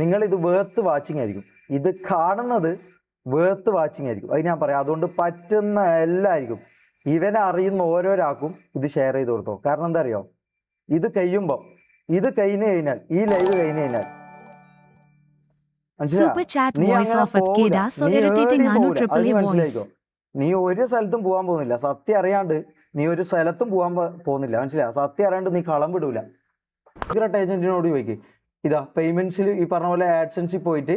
നിങ്ങൾ ഇത് വേർത്ത് വാച്ചിങ് ആയിരിക്കും. ഇത് കാണുന്നത് വേർത്ത് വാച്ചിങ് ആയിരിക്കും. അത് ഞാൻ പറയാം. അതുകൊണ്ട് പറ്റുന്ന എല്ലാവർക്കും ഇവനെ അറിയുന്ന ഓരോരാൾക്കും ഇത് ഷെയർ ചെയ്ത് കൊടുത്തോ. കാരണം എന്താ അറിയോ, ഇത് കഴിയുമ്പോൾ ഇത് കഴിഞ്ഞു കഴിഞ്ഞാൽ, ഈ ലൈവ് കഴിഞ്ഞു കഴിഞ്ഞാൽ നീ അങ്ങനെ പോവില്ല, നീ എവിടെയും പോവില്ല. അത് നീ മനസ്സിലായിക്കോ. നീ ഒരു സ്ഥലത്തും പോകാൻ പോകുന്നില്ല. സത്യം അറിയാണ്ട് നീ ഒരു സ്ഥലത്തും പോകാൻ പോകുന്നില്ല. മനസ്സിലായോ? സത്യം അറിയാണ്ട് നീ കളം വിടൂല. സീക്രട്ട് ഏജന്റിനോട് ചോദിക്കും, ഇതാ പേയ്മെന്റ്സിൽ ഈ പറഞ്ഞ പോലെ ആഡ്സൻസിൽ പോയിട്ട്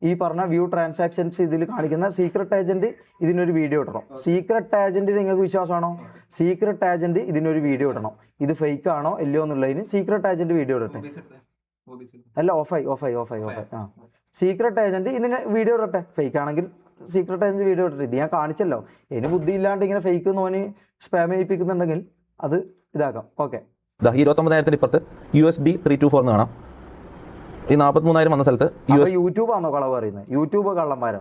ഈ പറഞ്ഞ വ്യൂ ട്രാൻസാക്ഷൻസ് ഇതിൽ കാണിക്കുന്ന സീക്രട്ട് ഏജന്റ് ഇതിനൊരു വീഡിയോ ഇടണം. സീക്രട്ട് ഏജന്റ് നിങ്ങൾക്ക് വിശ്വാസമാണോ? സീക്രട്ട് ഏജന്റ് ഇതിനൊരു വീഡിയോ ഇടണം. ഇത് ഫേക്ക് ആണോ ഇല്ലയോ എന്നുള്ളതിന് സീക്രട്ട് ഏജന്റ് വീഡിയോ ഇടട്ടെ. അല്ല, ഓഫായി. ആ, സീക്രട്ട് ഏജന്റ് ഇതിന് വീഡിയോ ഇടട്ടെ. ഫേക്ക് ആണെങ്കിൽ സീക്രട്ട് ഏജന്റ് വീഡിയോ ഇടട്ടെ. ഇത് ഞാൻ കാണിച്ചല്ലോ. ഇതിന് ബുദ്ധി ഇല്ലാണ്ട് ഇങ്ങനെ ഫേക്ക് തോന്നി സ്പാം ചെയ്യിപ്പിക്കുന്നുണ്ടെങ്കിൽ അത് ഇതാക്കാം. ഓക്കെ, 29,000 ഇപ്പുറത്ത് USD 324 കാണാം. ഈ 43,000 വന്ന സ്ഥലത്ത് യൂട്യൂബ് ആണോ കളവ് പറയുന്നത്? യൂട്യൂബ് കള്ളന്മാരോ?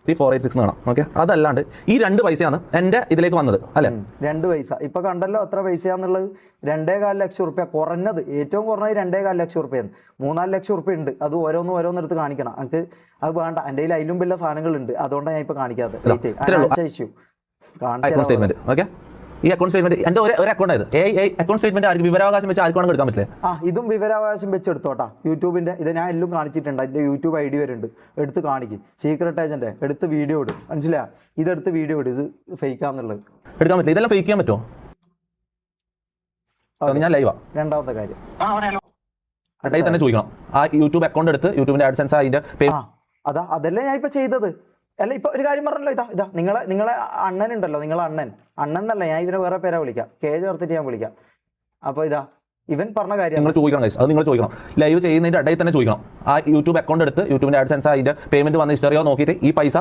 486 കാണാം. ഓക്കെ, അതല്ലാണ്ട് ഈ 2 പൈസയാണ് എൻ്റെ ഇതിലേക്ക് വന്നത് അല്ലേ? 2 പൈസ ഇപ്പൊ കണ്ടല്ലോ. എത്ര പൈസയാന്നുള്ളത്? 2.25 ലക്ഷം റുപ്യ. കുറഞ്ഞത്, ഏറ്റവും കുറഞ്ഞത് 2.25 ലക്ഷം റുപ്യാണ്. 3-4 ലക്ഷം റുപ്യ ഉണ്ട്. അത് ഓരോന്നെടുത്ത് കാണിക്കണം. നമുക്ക് അത് വേണ്ട. എൻ്റെ കയ്യിൽ അതിലും വലിയ സാധനങ്ങളുണ്ട്. അതുകൊണ്ടാണ് ഞാൻ ഇപ്പൊ കാണിക്കാത്തത്. Issue statement. ഓക്കെ, ഈ അക്കൗണ്ട് സ്റ്റേറ്റ്മെന്റ് എൻ്റെ ഒരു അക്കൗണ്ട് ആയത്. അക്കൗണ്ട് സ്റ്റേറ്റ്മെന്റ് ആർക്ക് വിവരാവകാശം വെച്ച് ആർക്കും എടുക്കാൻ പറ്റില്ല. ഇതും വിവരാവകാശം വെച്ച് എടുത്തോട്ടാ. യൂട്യൂബിന്റെ ഇത് ഞാൻ എല്ലാം കാണിച്ചിട്ടുണ്ട്. അതിന്റെ യൂട്യൂബ് ID വരുന്നുണ്ട്. എടുത്ത് കാണിക്കും. സീക്രട്ട് ഏജന്റ് എടുത്ത് വീഡിയോ ഇട്. മനസ്സിലാ? ഇതെടുത്ത് വീഡിയോ ഇട്. ഇത് ഫേക്കാന്നുള്ളത് എടുക്കാൻ പറ്റില്ല. ഇതെല്ലാം ഫേക്ക് ചെയ്യാൻ പറ്റുമോ? ഞാൻ ലൈവാ. രണ്ടാമത്തെ കാര്യം തന്നെ ചോദിക്കണം. ആ യൂട്യൂബ് അക്കൗണ്ട് എടുത്ത് യൂട്യൂബിന്റെ ആഡ്സൻസ് അതിന്റെ അതല്ലേ ഞാൻ ഇപ്പൊ ചെയ്തത്. അല്ല, ഇപ്പൊ ഒരു കാര്യം പറഞ്ഞല്ലോ. ഇതാ നിങ്ങളെ അണ്ണൻ ഉണ്ടല്ലോ. നിങ്ങളെ അണ്ണൻ എന്നല്ല, ഞാൻ ഇവരെ വേറെ പേരാ വിളിക്കാം. ചേർത്തിട്ട് ഞാൻ വിളിക്കാം. അപ്പൊ ഇവൻ പറഞ്ഞ കാര്യം നിങ്ങൾ ചോദിക്കണം. അത് നിങ്ങൾ ചോദിക്കണം. ലൈവ് ചെയ്യുന്നതിന്റെ ഇടയിൽ തന്നെ ചോദിക്കണം. ആ യൂട്യൂബ് അക്കൗണ്ട് എടുത്ത് യൂട്യൂബിന്റെ ആഡ്സൻസ് അതിന്റെ പേയ്മെന്റ് വന്ന ഹിസ്റ്ററിയോ നോക്കിയിട്ട് ഈ പൈസ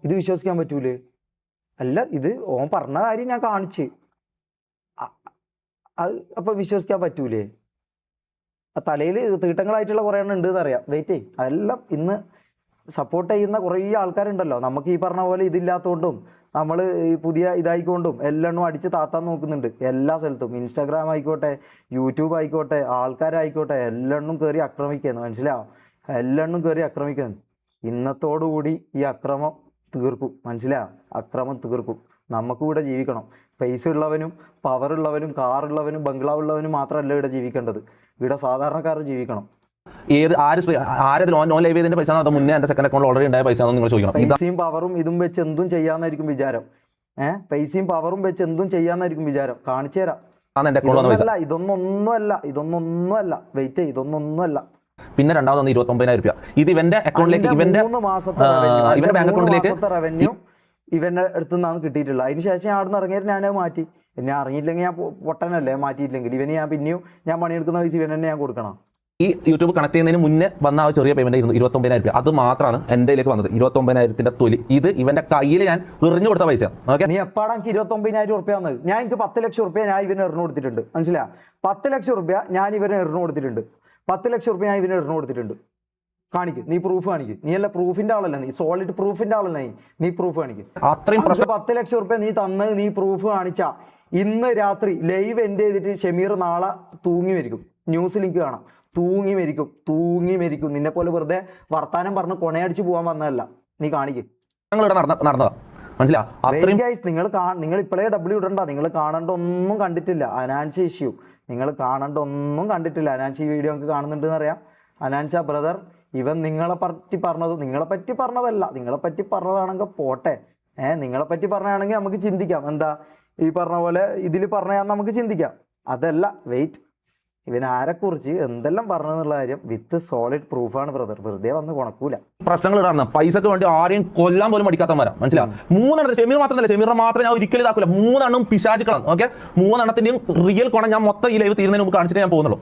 ഇത് വിശ്വസിക്കാൻ പറ്റൂലേ? അല്ല, ഇത് ഓൻ പറഞ്ഞ കാര്യം ഞാൻ കാണിച്ച്. അപ്പൊ വിശ്വസിക്കാൻ പറ്റൂലേ? തലയിൽ തീട്ടങ്ങളായിട്ടുള്ള കുറേ എണ്ണം ഉണ്ട് എന്നറിയാം. വെയിറ്റ് ചെയ്യും. അതെല്ലാം ഇന്ന് സപ്പോർട്ട് ചെയ്യുന്ന കുറേ ആൾക്കാരുണ്ടല്ലോ. നമുക്ക് ഈ പറഞ്ഞ പോലെ ഇതില്ലാത്തതുകൊണ്ടും നമ്മൾ ഈ പുതിയ ഇതായിക്കൊണ്ടും എല്ലാം അടിച്ച് താത്താൻ നോക്കുന്നുണ്ട്. എല്ലാ സ്ഥലത്തും ഇൻസ്റ്റാഗ്രാം ആയിക്കോട്ടെ, യൂട്യൂബ് ആയിക്കോട്ടെ, ആൾക്കാരായിക്കോട്ടെ, എല്ലാം കയറി ആക്രമിക്കുന്നു. മനസ്സിലാവും? എല്ലാം കയറി ആക്രമിക്കുന്നു. ഇന്നത്തോടുകൂടി ഈ അക്രമം തീർക്കും. മനസ്സിലാവും? അക്രമം തീർക്കും. നമുക്ക് ഇവിടെ ജീവിക്കണം. പൈസ ഉള്ളവനും പവറുള്ളവനും കാറുള്ളവനും ബംഗ്ലാവുള്ളവനും മാത്രമല്ല ഇവിടെ ജീവിക്കേണ്ടത്. ഇവിടെ സാധാരണക്കാർ ജീവിക്കണം. നോൺ ലൈവ് ചെയ്തതിന്റെ പൈസ മുന്നേ എന്റെ സെക്കൻഡ് അക്കൗണ്ട് ഓൾറെഡി ഉണ്ടായ പൈസ നിങ്ങൾ ചോദിക്കണം. പൈസയും പവറും ഇതും വെച്ച് എന്തും ചെയ്യാന്നായിരിക്കും വിചാരം. പൈസയും പവറും വെച്ച് എന്തും ചെയ്യാന്നായിരിക്കും വിചാരം. കാണിച്ചു തരാം. ഇതൊന്നൊന്നുമല്ല. വെയിറ്റ് ചെയ്യ്, ഇതൊന്നൊന്നുമല്ല. പിന്നെ രണ്ടാമത് 29,000 രൂപ. ഇത് ഇവന്റെ അക്കൗണ്ടിലേക്ക്, ഇവന്റെ ബാങ്ക് അക്കൗണ്ടിലേക്ക് റവന്യൂ ഇവന്റെ അടുത്ത് നിന്നാണ് കിട്ടിയിട്ടുള്ളത്. അതിനുശേഷം ഞാൻ അവിടെ നിന്ന് ഇറങ്ങിയിട്ട് ഞാനത് മാറ്റി. എന്നെ അറിഞ്ഞില്ലെങ്കിൽ ഞാൻ പൊട്ടനല്ലേ. മാറ്റിയില്ലെങ്കിൽ ഇവന് ഞാൻ പിന്നെയും ഞാൻ പണിയെടുക്കുന്ന പൈസ ഇവൻ തന്നെ ഞാൻ കൊടുക്കണം. ഈ യൂട്യൂബ് കണക്ട് ചെയ്യുന്നതിന് മുന്നേ വന്ന ആ ചെറിയ പേയ്മെന്റ് 29,000 രൂപ. അത് മാത്രമാണ് എന്റെയിലേക്ക് വന്നത്. 29,000 തൊലി. ഇത് ഇവന്റെ കയ്യിൽ ഞാൻ എറിഞ്ഞു കൊടുത്ത പൈസ. ഓക്കെ, നീ എപ്പാടാ എനിക്ക് 29,000 റുപ്യ വന്നത്? ഞാൻ എനിക്ക് 10 ലക്ഷം റുപ്യ ഞാൻ ഇവന് എറിഞ്ഞു കൊടുത്തിട്ടുണ്ട്. മനസ്സിലാ? 10 ലക്ഷം റുപ്യ ഞാൻ ഇവന് എറിഞ്ഞു കൊടുത്തിട്ടുണ്ട്. 10 ലക്ഷം റുപ്യ ഞാൻ ഇവന് എറിഞ്ഞു കൊടുത്തിട്ടുണ്ട്. കാണിക്കും. നീ പ്രൂഫ് കാണിക്കും. നീ അല്ല പ്രൂഫിന്റെ ആളല്ല. നീ സോളിഡ് പ്രൂഫിന്റെ ആളല്ല. നീ പ്രൂഫ് കാണിക്കും. അത്രയും 10 ലക്ഷം റുപ്യ നീ തന്ന് നീ പ്രൂഫ് കാണിച്ചാ ഇന്ന് രാത്രി ലൈവ് എൻഡ് ചെയ്തിട്ട് ഷമീർ നാളെ തൂങ്ങി മരിക്കും. ന്യൂസ് ലിങ്ക് കാണാം. തൂങ്ങി മരിക്കും. നിന്നെ പോലെ വെറുതെ വർത്താനം പറഞ്ഞ് കൊണയടിച്ച് പോകാൻ വന്നതല്ല. നീ കാണിക്കും. നിങ്ങൾ ഇപ്പോഴേ W ഇടണ്ട. നിങ്ങൾ കാണേണ്ട ഒന്നും കണ്ടിട്ടില്ല. അനാൻഷ ഇഷ്യൂ നിങ്ങൾ കാണേണ്ട ഒന്നും കണ്ടിട്ടില്ല. അനാൻഷ ഈ വീഡിയോ നമുക്ക് കാണുന്നുണ്ടെന്ന് അറിയാം. അനാൻഷ ബ്രദർ, ഇവൻ നിങ്ങളെ പറ്റി പറഞ്ഞതല്ല. നിങ്ങളെ പറ്റി പറഞ്ഞതാണെങ്കിൽ പോട്ടെ. നിങ്ങളെ പറ്റി പറഞ്ഞാണെങ്കിൽ നമുക്ക് ചിന്തിക്കാം. എന്താ ഈ പറഞ്ഞ പോലെ ഇതിൽ പറഞ്ഞാൽ നമുക്ക് ചിന്തിക്കാം. അതല്ല, വെയിറ്റ്. ഇവൻ ആരെക്കുറിച്ച് എന്തെല്ലാം പറഞ്ഞെന്നുള്ള കാര്യം വിത്ത് സോളിഡ് പ്രൂഫാണ് ബ്രദർ. വെറുതെ വന്ന് കൊണക്കൂല. പ്രശ്നങ്ങൾ ഇടാറുണ്ട്. പൈസക്ക് വേണ്ടി ആരെയും കൊല്ലാൻ പോലും മടിക്കാത്തവരാ. മനസ്സിലാവും? 3 ഷമീർ മാത്രമല്ല, ഷമീറിനെ മാത്രം ഞാൻ ഒരിക്കലും ഇതാക്കൂല. 3 പിശാചുക്കളാണ്. ഓക്കെ, 3 റിയൽ കൊണ ഞാൻ മൊത്തം ഈ ലൈവ് തീരുന്നതിന് മുമ്പ് കാണിച്ചിട്ട് ഞാൻ പോകുന്നുള്ളൂ.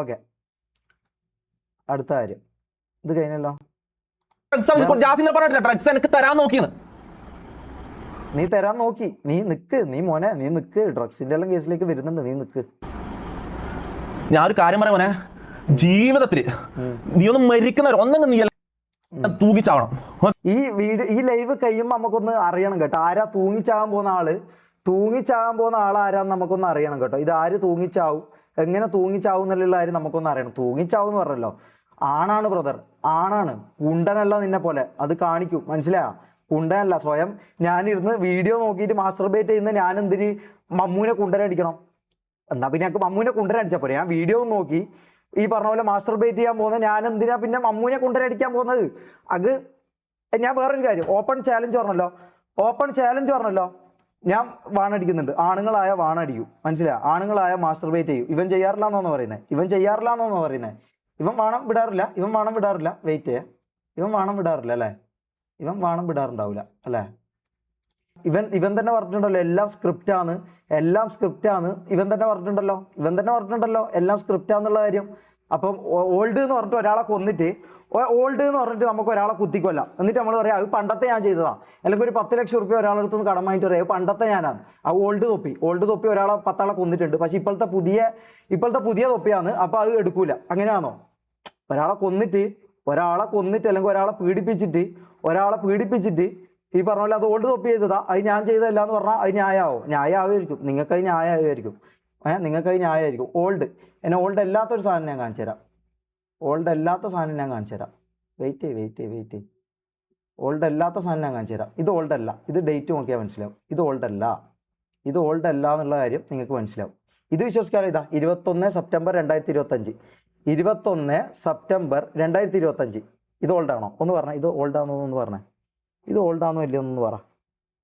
ഓക്കെ, അടുത്ത കാര്യം. ഇത് കഴിഞ്ഞല്ലോ. ഡ്രഗ്സ് എനിക്ക് തരാൻ നോക്കിയാണ്. നീ തരാൻ നോക്കി. നീ നിക്ക്. ഡ്രഗ്സിന്റെ എല്ലാം കേസിലേക്ക് വരുന്നുണ്ട്. നീ നിക്ക്. ഞാൻ ഒരു കാര്യം പറയാം മോനെ. ജീവിതത്തിൽ നീ ഒന്നും മരിക്കുന്നവർ ഒന്നെങ്കിൽ നീ തൂങ്ങിച്ചാവണം. ഈ ലൈവ് കഴിയുമ്പോ നമുക്കൊന്ന് അറിയണം കേട്ടോ. ആരാ തൂങ്ങിച്ചാകാൻ പോകുന്ന ആള്? തൂങ്ങിച്ചാകാൻ പോകുന്ന ആളാരാന്ന് നമുക്കൊന്ന് അറിയണം കേട്ടോ. ഇത് ആര് തൂങ്ങിച്ചാവും, എങ്ങനെ തൂങ്ങിച്ചാവും എന്നുള്ള കാര്യം നമുക്കൊന്ന് അറിയണം. തൂങ്ങിച്ചാവും എന്ന് പറഞ്ഞല്ലോ, ആണാണ് ബ്രദർ, ആണാണ്, കുണ്ടനല്ല നിന്നെ പോലെ, അത് കാണിക്കും, മനസ്സിലായോ? കുണ്ടനല്ല. സ്വയം ഞാനിരുന്ന് വീഡിയോ നോക്കിയിട്ട് മാസ്റ്റർബേറ്റ് ചെയ്യുന്ന ഞാൻ എന്തിന് മമ്മൂനെ കുണ്ടനടിക്കണം? എന്നാ പിന്നെ ഞങ്ങൾക്ക് മമ്മൂനെ കുണ്ടനടിച്ചാൽ പോരെ. ഞാൻ വീഡിയോ നോക്കി ഈ പറഞ്ഞ പോലെ മാസ്റ്റർബേറ്റ് ചെയ്യാൻ പോകുന്നത് ഞാൻ എന്തിനാ പിന്നെ മമ്മൂനെ കുണ്ടനടിക്കാൻ പോകുന്നത്? അത് ഞാൻ വേറൊരു കാര്യം, ഓപ്പൺ ചാലഞ്ച് പറഞ്ഞല്ലോ, ഞാൻ വാണടിക്കുന്നുണ്ട്. ആണുങ്ങളായ വാണടിക്കും, മനസ്സിലായോ? ആണുങ്ങളായ മാസ്റ്റർബേറ്റ് ചെയ്യും. ഇവൻ ചെയ്യാറില്ല എന്നോന്ന് പറയുന്നത്, ഇവൻ വാണം വിടാറില്ല. വെയിറ്റ് ചെയ്യാം, ഇവൻ വാണം വിടാറില്ല അല്ലേ? ഇവൻ വാണം വിടാറുണ്ടാവില്ല അല്ലേ? ഇവൻ തന്നെ പറഞ്ഞിട്ടുണ്ടല്ലോ എല്ലാം സ്ക്രിപ്റ്റാണ്. ഇവൻ തന്നെ പറഞ്ഞിട്ടുണ്ടല്ലോ എല്ലാം സ്ക്രിപ്റ്റാന്നുള്ള കാര്യം. അപ്പം ഓൾഡ് എന്ന് പറഞ്ഞിട്ട് ഒരാളെ കൊന്നിട്ട് നമുക്ക് ഒരാളെ കുത്തിക്കൊല്ലാം, എന്നിട്ട് നമ്മൾ പറയാം അത് പണ്ടത്തെ ഞാൻ ചെയ്തതാ. അല്ലെങ്കിൽ ഒരു 10 ലക്ഷം റുപ്യ ഒരാളെടുത്ത് നിന്ന് കടം വാങ്ങിയിട്ട് പറയാം പണ്ടത്തെ ഞാനാണ്. ആ ഓൾഡ് തൊപ്പി ഒരാളെ 10 ആളെ കൊന്നിട്ടുണ്ട്. പക്ഷെ ഇപ്പോഴത്തെ പുതിയ തൊപ്പിയാണ്, അപ്പോൾ അത് എടുക്കൂല. അങ്ങനെയാണോ? ഒരാളെ കൊന്നിട്ട് അല്ലെങ്കിൽ ഒരാളെ പീഡിപ്പിച്ചിട്ട് ഈ പറഞ്ഞ പോലെ അത് ഓൾഡ് തൊപ്പി ചെയ്തതാ, അത് ഞാൻ ചെയ്തതല്ല എന്ന് പറഞ്ഞാൽ അത് ന്യായമായിരിക്കും. നിങ്ങൾക്കത് ന്യായമായിരിക്കും. ഓൾഡ് അല്ലാത്തൊരു സാധനം ഞാൻ കാണിച്ചു തരാം. വെയിറ്റ്. ഓൾഡ് അല്ലാത്ത സാധനം ഞാൻ കാണിച്ചു തരാം. ഇത് ഓൾഡ് അല്ല, ഇത് ഡേറ്റ് നോക്കിയാൽ മനസ്സിലാവും. ഇത് ഓൾഡ് അല്ല എന്നുള്ള കാര്യം നിങ്ങൾക്ക് മനസ്സിലാവും. ഇത് വിശ്വസിക്കാതെ ഇതാ 21 സെപ്റ്റംബർ 2025. ഇത് ഓൾഡാണോ ഒന്ന് പറഞ്ഞേ. ഇത് ഓൾഡാണോ എന്ന് പറഞ്ഞേ. ഇത് ഓൾഡാണോ ഇല്ലയോ എന്ന് പറ.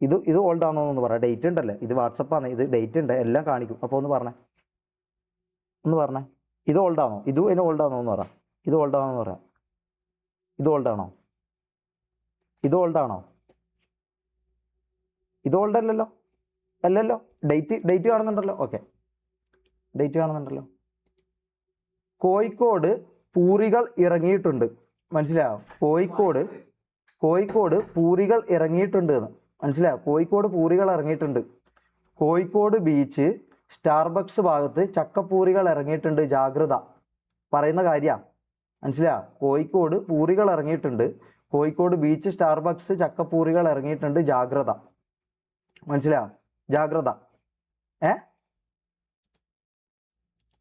ഇത് ഓൾഡാണോ എന്ന് പറ. ഡേറ്റ് ഉണ്ടല്ലേ, ഇത് വാട്സപ്പാണ്, ഇത് ഡേറ്റ് ഉണ്ട്, എല്ലാം കാണിക്കും. അപ്പോൾ ഒന്ന് പറഞ്ഞേ. ഇത് ഓൾഡാണോ? ഓൾഡാണോ എന്ന് പറ. ഇത് ഓൾഡാണോ എന്ന് പറയാം. ഇത് ഓൾഡാണോ? ഇത് ഓൾഡല്ലല്ലോ. അല്ലല്ലോ. ഡേറ്റ് കാണുന്നുണ്ടല്ലോ. ഓക്കെ, ഡേറ്റ് കാണുന്നുണ്ടല്ലോ. കോഴിക്കോട് പൂരികൾ ഇറങ്ങിയിട്ടുണ്ട്, മനസ്സിലായോ? കോഴിക്കോട് പൂരികൾ ഇറങ്ങിയിട്ടുണ്ട് എന്ന് മനസ്സിലായോ? കോഴിക്കോട് ബീച്ച് സ്റ്റാർബക്സ് ഭാഗത്ത് ചക്കപ്പൂരികൾ ഇറങ്ങിയിട്ടുണ്ട്, ജാഗ്രത. പറയുന്ന കാര്യമാണ്, മനസ്സിലായോ? കോഴിക്കോട് പൂരികൾ ഇറങ്ങിയിട്ടുണ്ട്, കോഴിക്കോട് ബീച്ച് സ്റ്റാർബക്സ് ചക്കപ്പൂരികൾ ഇറങ്ങിയിട്ടുണ്ട്, ജാഗ്രത. മനസ്സിലായോ? ജാഗ്രത.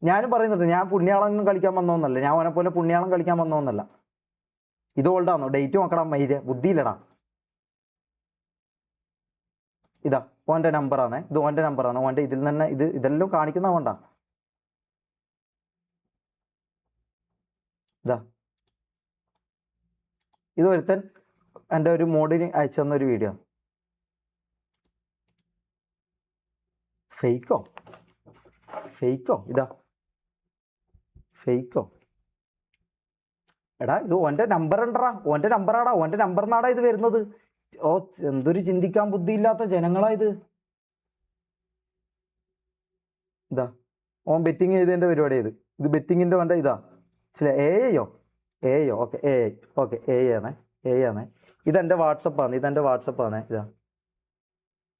ഞാനും പറയുന്നുണ്ട്, ഞാൻ പുണ്യാളം കളിക്കാൻ വന്നോന്നല്ല, ഞാൻ അവനെ പോലെ പുണ്യാളം കളിക്കാൻ വന്നോന്നല്ല. ഇത് ഓൾഡാണോ? ഡേറ്റ് നോക്കണം, മൈര് ബുദ്ധിയില്ലടാ. ഇതാ ഓൻ്റെ നമ്പറാണ്, ഓൻ്റെ ഇതിൽ തന്നെ ഇതെല്ലാം കാണിക്കുന്ന വേണ്ട. ഇതാ ഇത് ഒരുത്തൻ എൻ്റെ ഒരു മോഡിന് അയച്ചു തന്നൊരു വീഡിയോ. ഫേക്കോ ഇതാ ഫേക്കോ. എടാ ഇത് ഓൻ്റെ നമ്പറാടാ, ഓൻ്റെ നമ്പറിനാടാ ഇത് വരുന്നത്. ഓ എന്തൊരു ചിന്തിക്കാൻ ബുദ്ധിയില്ലാത്ത ജനങ്ങളാ ഇത്. ഇതാ ഓൻ ബെറ്റിങ് ചെയ്തതിൻ്റെ പരിപാടി. ഇത് ബെറ്റിങ്ങിൻ്റെ വേണ്ട. ഇതാ ചില എയോ ഓക്കെ എ ആണേ. ഇതെൻ്റെ വാട്സപ്പാണ്. ഇതാ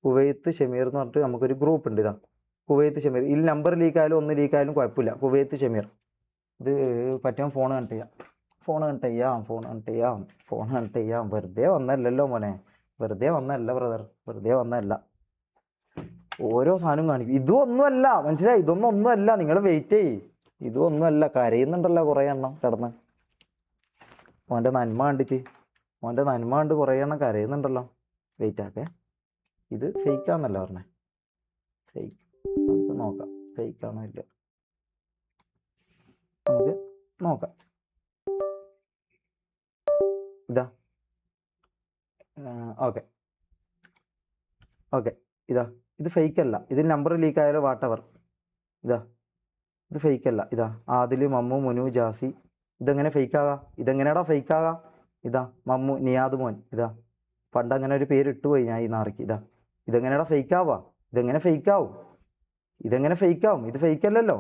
കുവൈത്ത് ഷമീർ എന്ന് പറഞ്ഞിട്ട് നമുക്കൊരു ഗ്രൂപ്പ് ഉണ്ട്. ഇതാ കുവൈത്ത് ഷമീർ. ഈ നമ്പർ ലീക്കായാലും ഒന്ന് ലീക്കായാലും കുഴപ്പമില്ല. കുവൈത്ത് ഷമീർ. ഇത് പറ്റും ഫോൺ കണക്ട് ചെയ്യാം. വെറുതെ വന്നല്ലോ മോനെ, വെറുതെ വന്നല്ല ബ്രദർ, വെറുതെ വന്നല്ല. ഓരോ സാധനവും കാണിക്കും. ഇതൊന്നുമല്ല, മനസ്സിലായി? ഇതൊന്നുമല്ല. നിങ്ങൾ വെയിറ്റ് ചെയ്യ്. ഇതൊന്നുമല്ല. കരയുന്നുണ്ടല്ലോ കുറേ എണ്ണം കിടന്ന്. ഓൻ്റെ നന്മ കണ്ട് കുറേ എണ്ണം കരയുന്നുണ്ടല്ലോ. വെയിറ്റ് ആക്കേ. ഇത് ഫേക്കാന്നല്ല പറഞ്ഞേ. ഫേക്ക് നമുക്ക് നോക്കാം, ഫേക്കാണോ ഇല്ല നമുക്ക് നോക്കാം. ഇതാ ഓക്കെ ഇതാ ഇത് ഫേക്കല്ല. ഇതിൽ നമ്പർ ലീക്ക് ആയാലോ വാട്ടവർ. ഇതാ ഇത് ഫേക്കല്ല. ഇതാ ആദില്, മമ്മു, മുനു, ജാസി. ഇതെങ്ങനെ ഇതെങ്ങനെയാടാ ഫേക്കാകാം? ഇതാ മമ്മു, നിയാദ് മോൻ. ഇതാ പണ്ട് അങ്ങനെ ഒരു പേര് ഇട്ടുപോയി ഞാൻ ഈ നാറിക്ക്. ഇതെങ്ങനെയാടാ ഫേക്കാവാ? ഇതെങ്ങനെ ഫേക്കാവും? ഇത് ഫേക്കല്ലല്ലോ.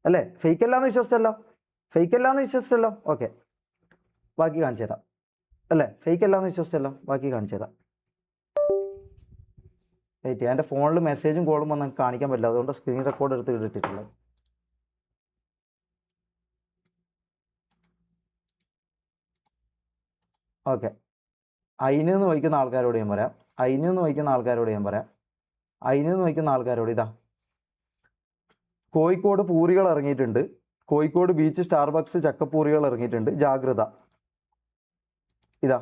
അല്ലേ? ഫേക്കല്ലാന്ന് വിശ്വസിച്ചല്ലോ. ഓക്കെ, ബാക്കി കാണിച്ചു തരാം. അല്ലേ? ഫേക്കല്ലാന്ന് വിശ്വസിച്ചല്ലോ, ബാക്കി കാണിച്ചു തരാം. വെയിറ്റ് ചെയ്യാം. എൻ്റെ ഫോണിൽ മെസ്സേജും കോളും വന്ന് കാണിക്കാൻ പറ്റില്ല, അതുകൊണ്ട് സ്ക്രീൻ റെക്കോർഡ് എടുത്ത് ഇട്ടിട്ടുള്ളത്. ഓക്കെ, അയിനെന്ന് ചോദിക്കുന്ന ആൾക്കാരോട് ഞാൻ പറയാം. അതിന് നോക്കുന്ന ആൾക്കാരോട് ഇതാ, കോഴിക്കോട് പൂരികൾ ഇറങ്ങിയിട്ടുണ്ട്, കോഴിക്കോട് ബീച്ച് സ്റ്റാർബക്സ് ചക്കപ്പൂരികൾ ഇറങ്ങിയിട്ടുണ്ട്, ജാഗ്രത. ഇതാ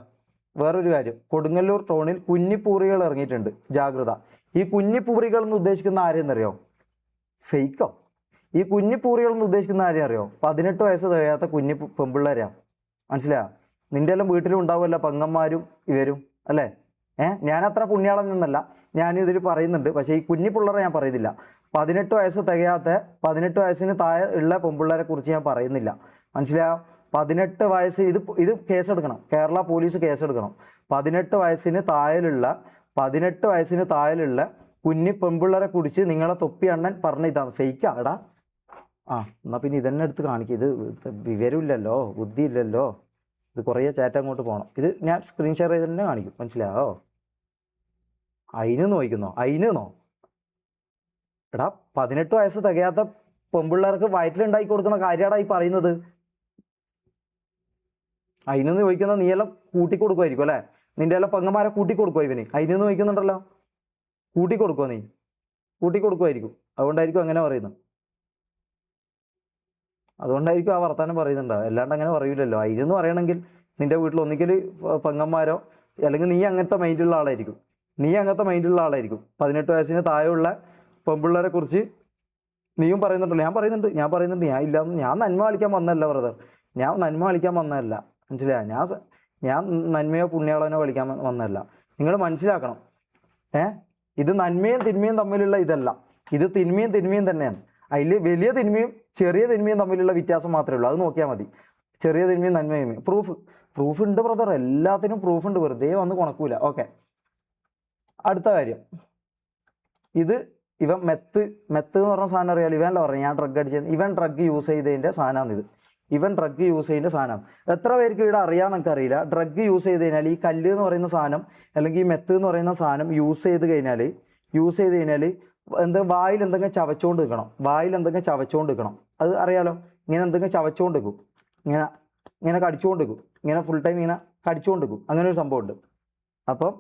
വേറൊരു കാര്യം, കൊടുങ്ങല്ലൂർ ടൗണിൽ കുഞ്ഞിപ്പൂറികൾ ഇറങ്ങിയിട്ടുണ്ട്, ജാഗ്രത. ഈ കുഞ്ഞിപ്പൂറികൾ എന്ന് ഉദ്ദേശിക്കുന്ന ആരെയെന്നറിയോ? ഫേക്കോ? ഈ കുഞ്ഞിപ്പൂറികൾ എന്ന് ഉദ്ദേശിക്കുന്ന ആരെയും അറിയോ? 18 വയസ്സ് തികയാത്ത കുഞ്ഞി പെമ്പിള്ളേരാ. മനസ്സിലായോ? നിന്റെ എല്ലാം വീട്ടിലും ഉണ്ടാവുമല്ലോ പെങ്ങന്മാരും ഇവരും അല്ലേ? ഞാനത്ര പുണ്യാളനൊന്നല്ല, ഞാനിതിൽ പറയുന്നുണ്ട്. പക്ഷേ ഈ കുഞ്ഞി പിള്ളേരെ ഞാൻ പറയുന്നില്ല. 18 വയസ്സ് തികയാത്ത 18 വയസ്സിന് താഴെ ഉള്ള പെമ്പിള്ളേരെ കുറിച്ച് ഞാൻ പറയുന്നില്ല. മനസ്സിലായോ? 18 വയസ്സ് ഇത് കേസെടുക്കണം, കേരള പോലീസ് കേസെടുക്കണം. 18 വയസ്സിന് താഴെയുള്ള കുഞ്ഞി പെമ്പിള്ളേരെ കുറിച്ച് നിങ്ങളെ തൊപ്പി അണ്ണൻ പറഞ്ഞ ഇതാണ്. ഫേക്കാ എടാ? എന്നാൽ പിന്നെ ഇതന്നെ എടുത്ത് കാണിക്കും. ഇത് വിവരമില്ലല്ലോ, ബുദ്ധിയില്ലല്ലോ. ഇത് കുറേ ചാറ്റ് അങ്ങോട്ട് പോകണം. ഇത് ഞാൻ സ്ക്രീൻ ഷെയർ ചെയ്ത് തന്നെ കാണിക്കും. മനസ്സിലായോ? അതിന് നോക്കുന്നോ? അതിനോ എടാ, 18 വയസ്സ് തികയാത്ത പെമ്പിള്ളേർക്ക് വയറ്റിലുണ്ടാക്കി കൊടുക്കുന്ന കാര്യമാടാ ഈ പറയുന്നത്. അതിനൊന്ന് ചോദിക്കുന്ന നീയെല്ലാം കൂട്ടിക്കൊടുക്കുമായിരിക്കും അല്ലേ? നിന്റെ എല്ലാം പെങ്ങന്മാരെ കൂട്ടിക്കൊടുക്കുമോ ഇവന്? അതിനൊന്ന് ചോദിക്കുന്നുണ്ടല്ലോ, കൂട്ടിക്കൊടുക്കുമോ? നീ കൂട്ടിക്കൊടുക്കുമായിരിക്കും. അതുകൊണ്ടായിരിക്കും അങ്ങനെ പറയുന്നത്. അതുകൊണ്ടായിരിക്കും ആ വർത്താനം പറയുന്നുണ്ടാവും. അല്ലാണ്ട് അങ്ങനെ പറയൂലല്ലോ. അതിനെന്ന് പറയണമെങ്കിൽ നിന്റെ വീട്ടിൽ ഒന്നിക്കൽ പെങ്ങന്മാരോ അല്ലെങ്കിൽ നീ അങ്ങനത്തെ മൈൻഡുള്ള ആളായിരിക്കും. 18 വയസ്സിന് താഴെയുള്ള പെമ്പിള്ളേരെ കുറിച്ച് നീയും പറയുന്നുണ്ടല്ലോ. ഞാൻ പറയുന്നുണ്ട്. ഞാൻ നന്മ കളിക്കാൻ വന്നതല്ല ബ്രദർ, ഞാൻ നന്മ കളിക്കാൻ വന്നതല്ല. മനസ്സിലായോ? ഞാൻ നന്മയോ പുണ്യാളനോ കളിക്കാൻ വന്നതല്ല. നിങ്ങൾ മനസ്സിലാക്കണം. ഇത് നന്മയും തിന്മയും തമ്മിലുള്ള ഇതല്ല, ഇത് തിന്മയും തന്നെയാണ്. അതിൽ വലിയ തിന്മയും ചെറിയ തിന്മയും തമ്മിലുള്ള വ്യത്യാസം മാത്രമേ ഉള്ളൂ. അത് നോക്കിയാൽ മതി. ചെറിയ തിന്മയും നന്മയും പ്രൂഫ് ഉണ്ട് ബ്രദർ, എല്ലാത്തിനും പ്രൂഫ് ഉണ്ട്, വെറുതെ വന്ന് കുണക്കൂല. ഓക്കെ, അടുത്ത കാര്യം. ഇവൻ മെത്ത് എന്ന് പറഞ്ഞ സാധനം അറിയാലോ? ഇവനല്ല പറഞ്ഞു ഞാൻ ഡ്രഗ് അടിച്ചത്. ഇവൻ ഡ്രഗ് യൂസ് ചെയ്തതിൻ്റെ സാധനമാണ് ഇത്. എത്ര പേർക്ക് ഇവിടെ അറിയാമെന്ന് എനിക്കറിയില്ല. ഡ്രഗ് യൂസ് ചെയ്ത് കഴിഞ്ഞാൽ ഈ കല്ല് എന്ന് പറയുന്ന സാധനം അല്ലെങ്കിൽ ഈ മെത്ത് എന്ന് പറയുന്ന സാധനം യൂസ് ചെയ്ത് കഴിഞ്ഞാൽ വായിൽ എന്തെങ്കിലും ചവച്ചുകൊണ്ട് നിൽക്കണം. അത് അറിയാലോ? ഇങ്ങനെ എന്തെങ്കിലും ചവച്ചുകൊണ്ട് നിൽക്കും, ഇങ്ങനെ കടിച്ചുകൊണ്ട് നിൽക്കും, ഇങ്ങനെ ഫുൾ ടൈം ഇങ്ങനെ കടിച്ചുകൊണ്ട് നിൽക്കും. അങ്ങനെ ഒരു സംഭവം ഉണ്ട്. അപ്പം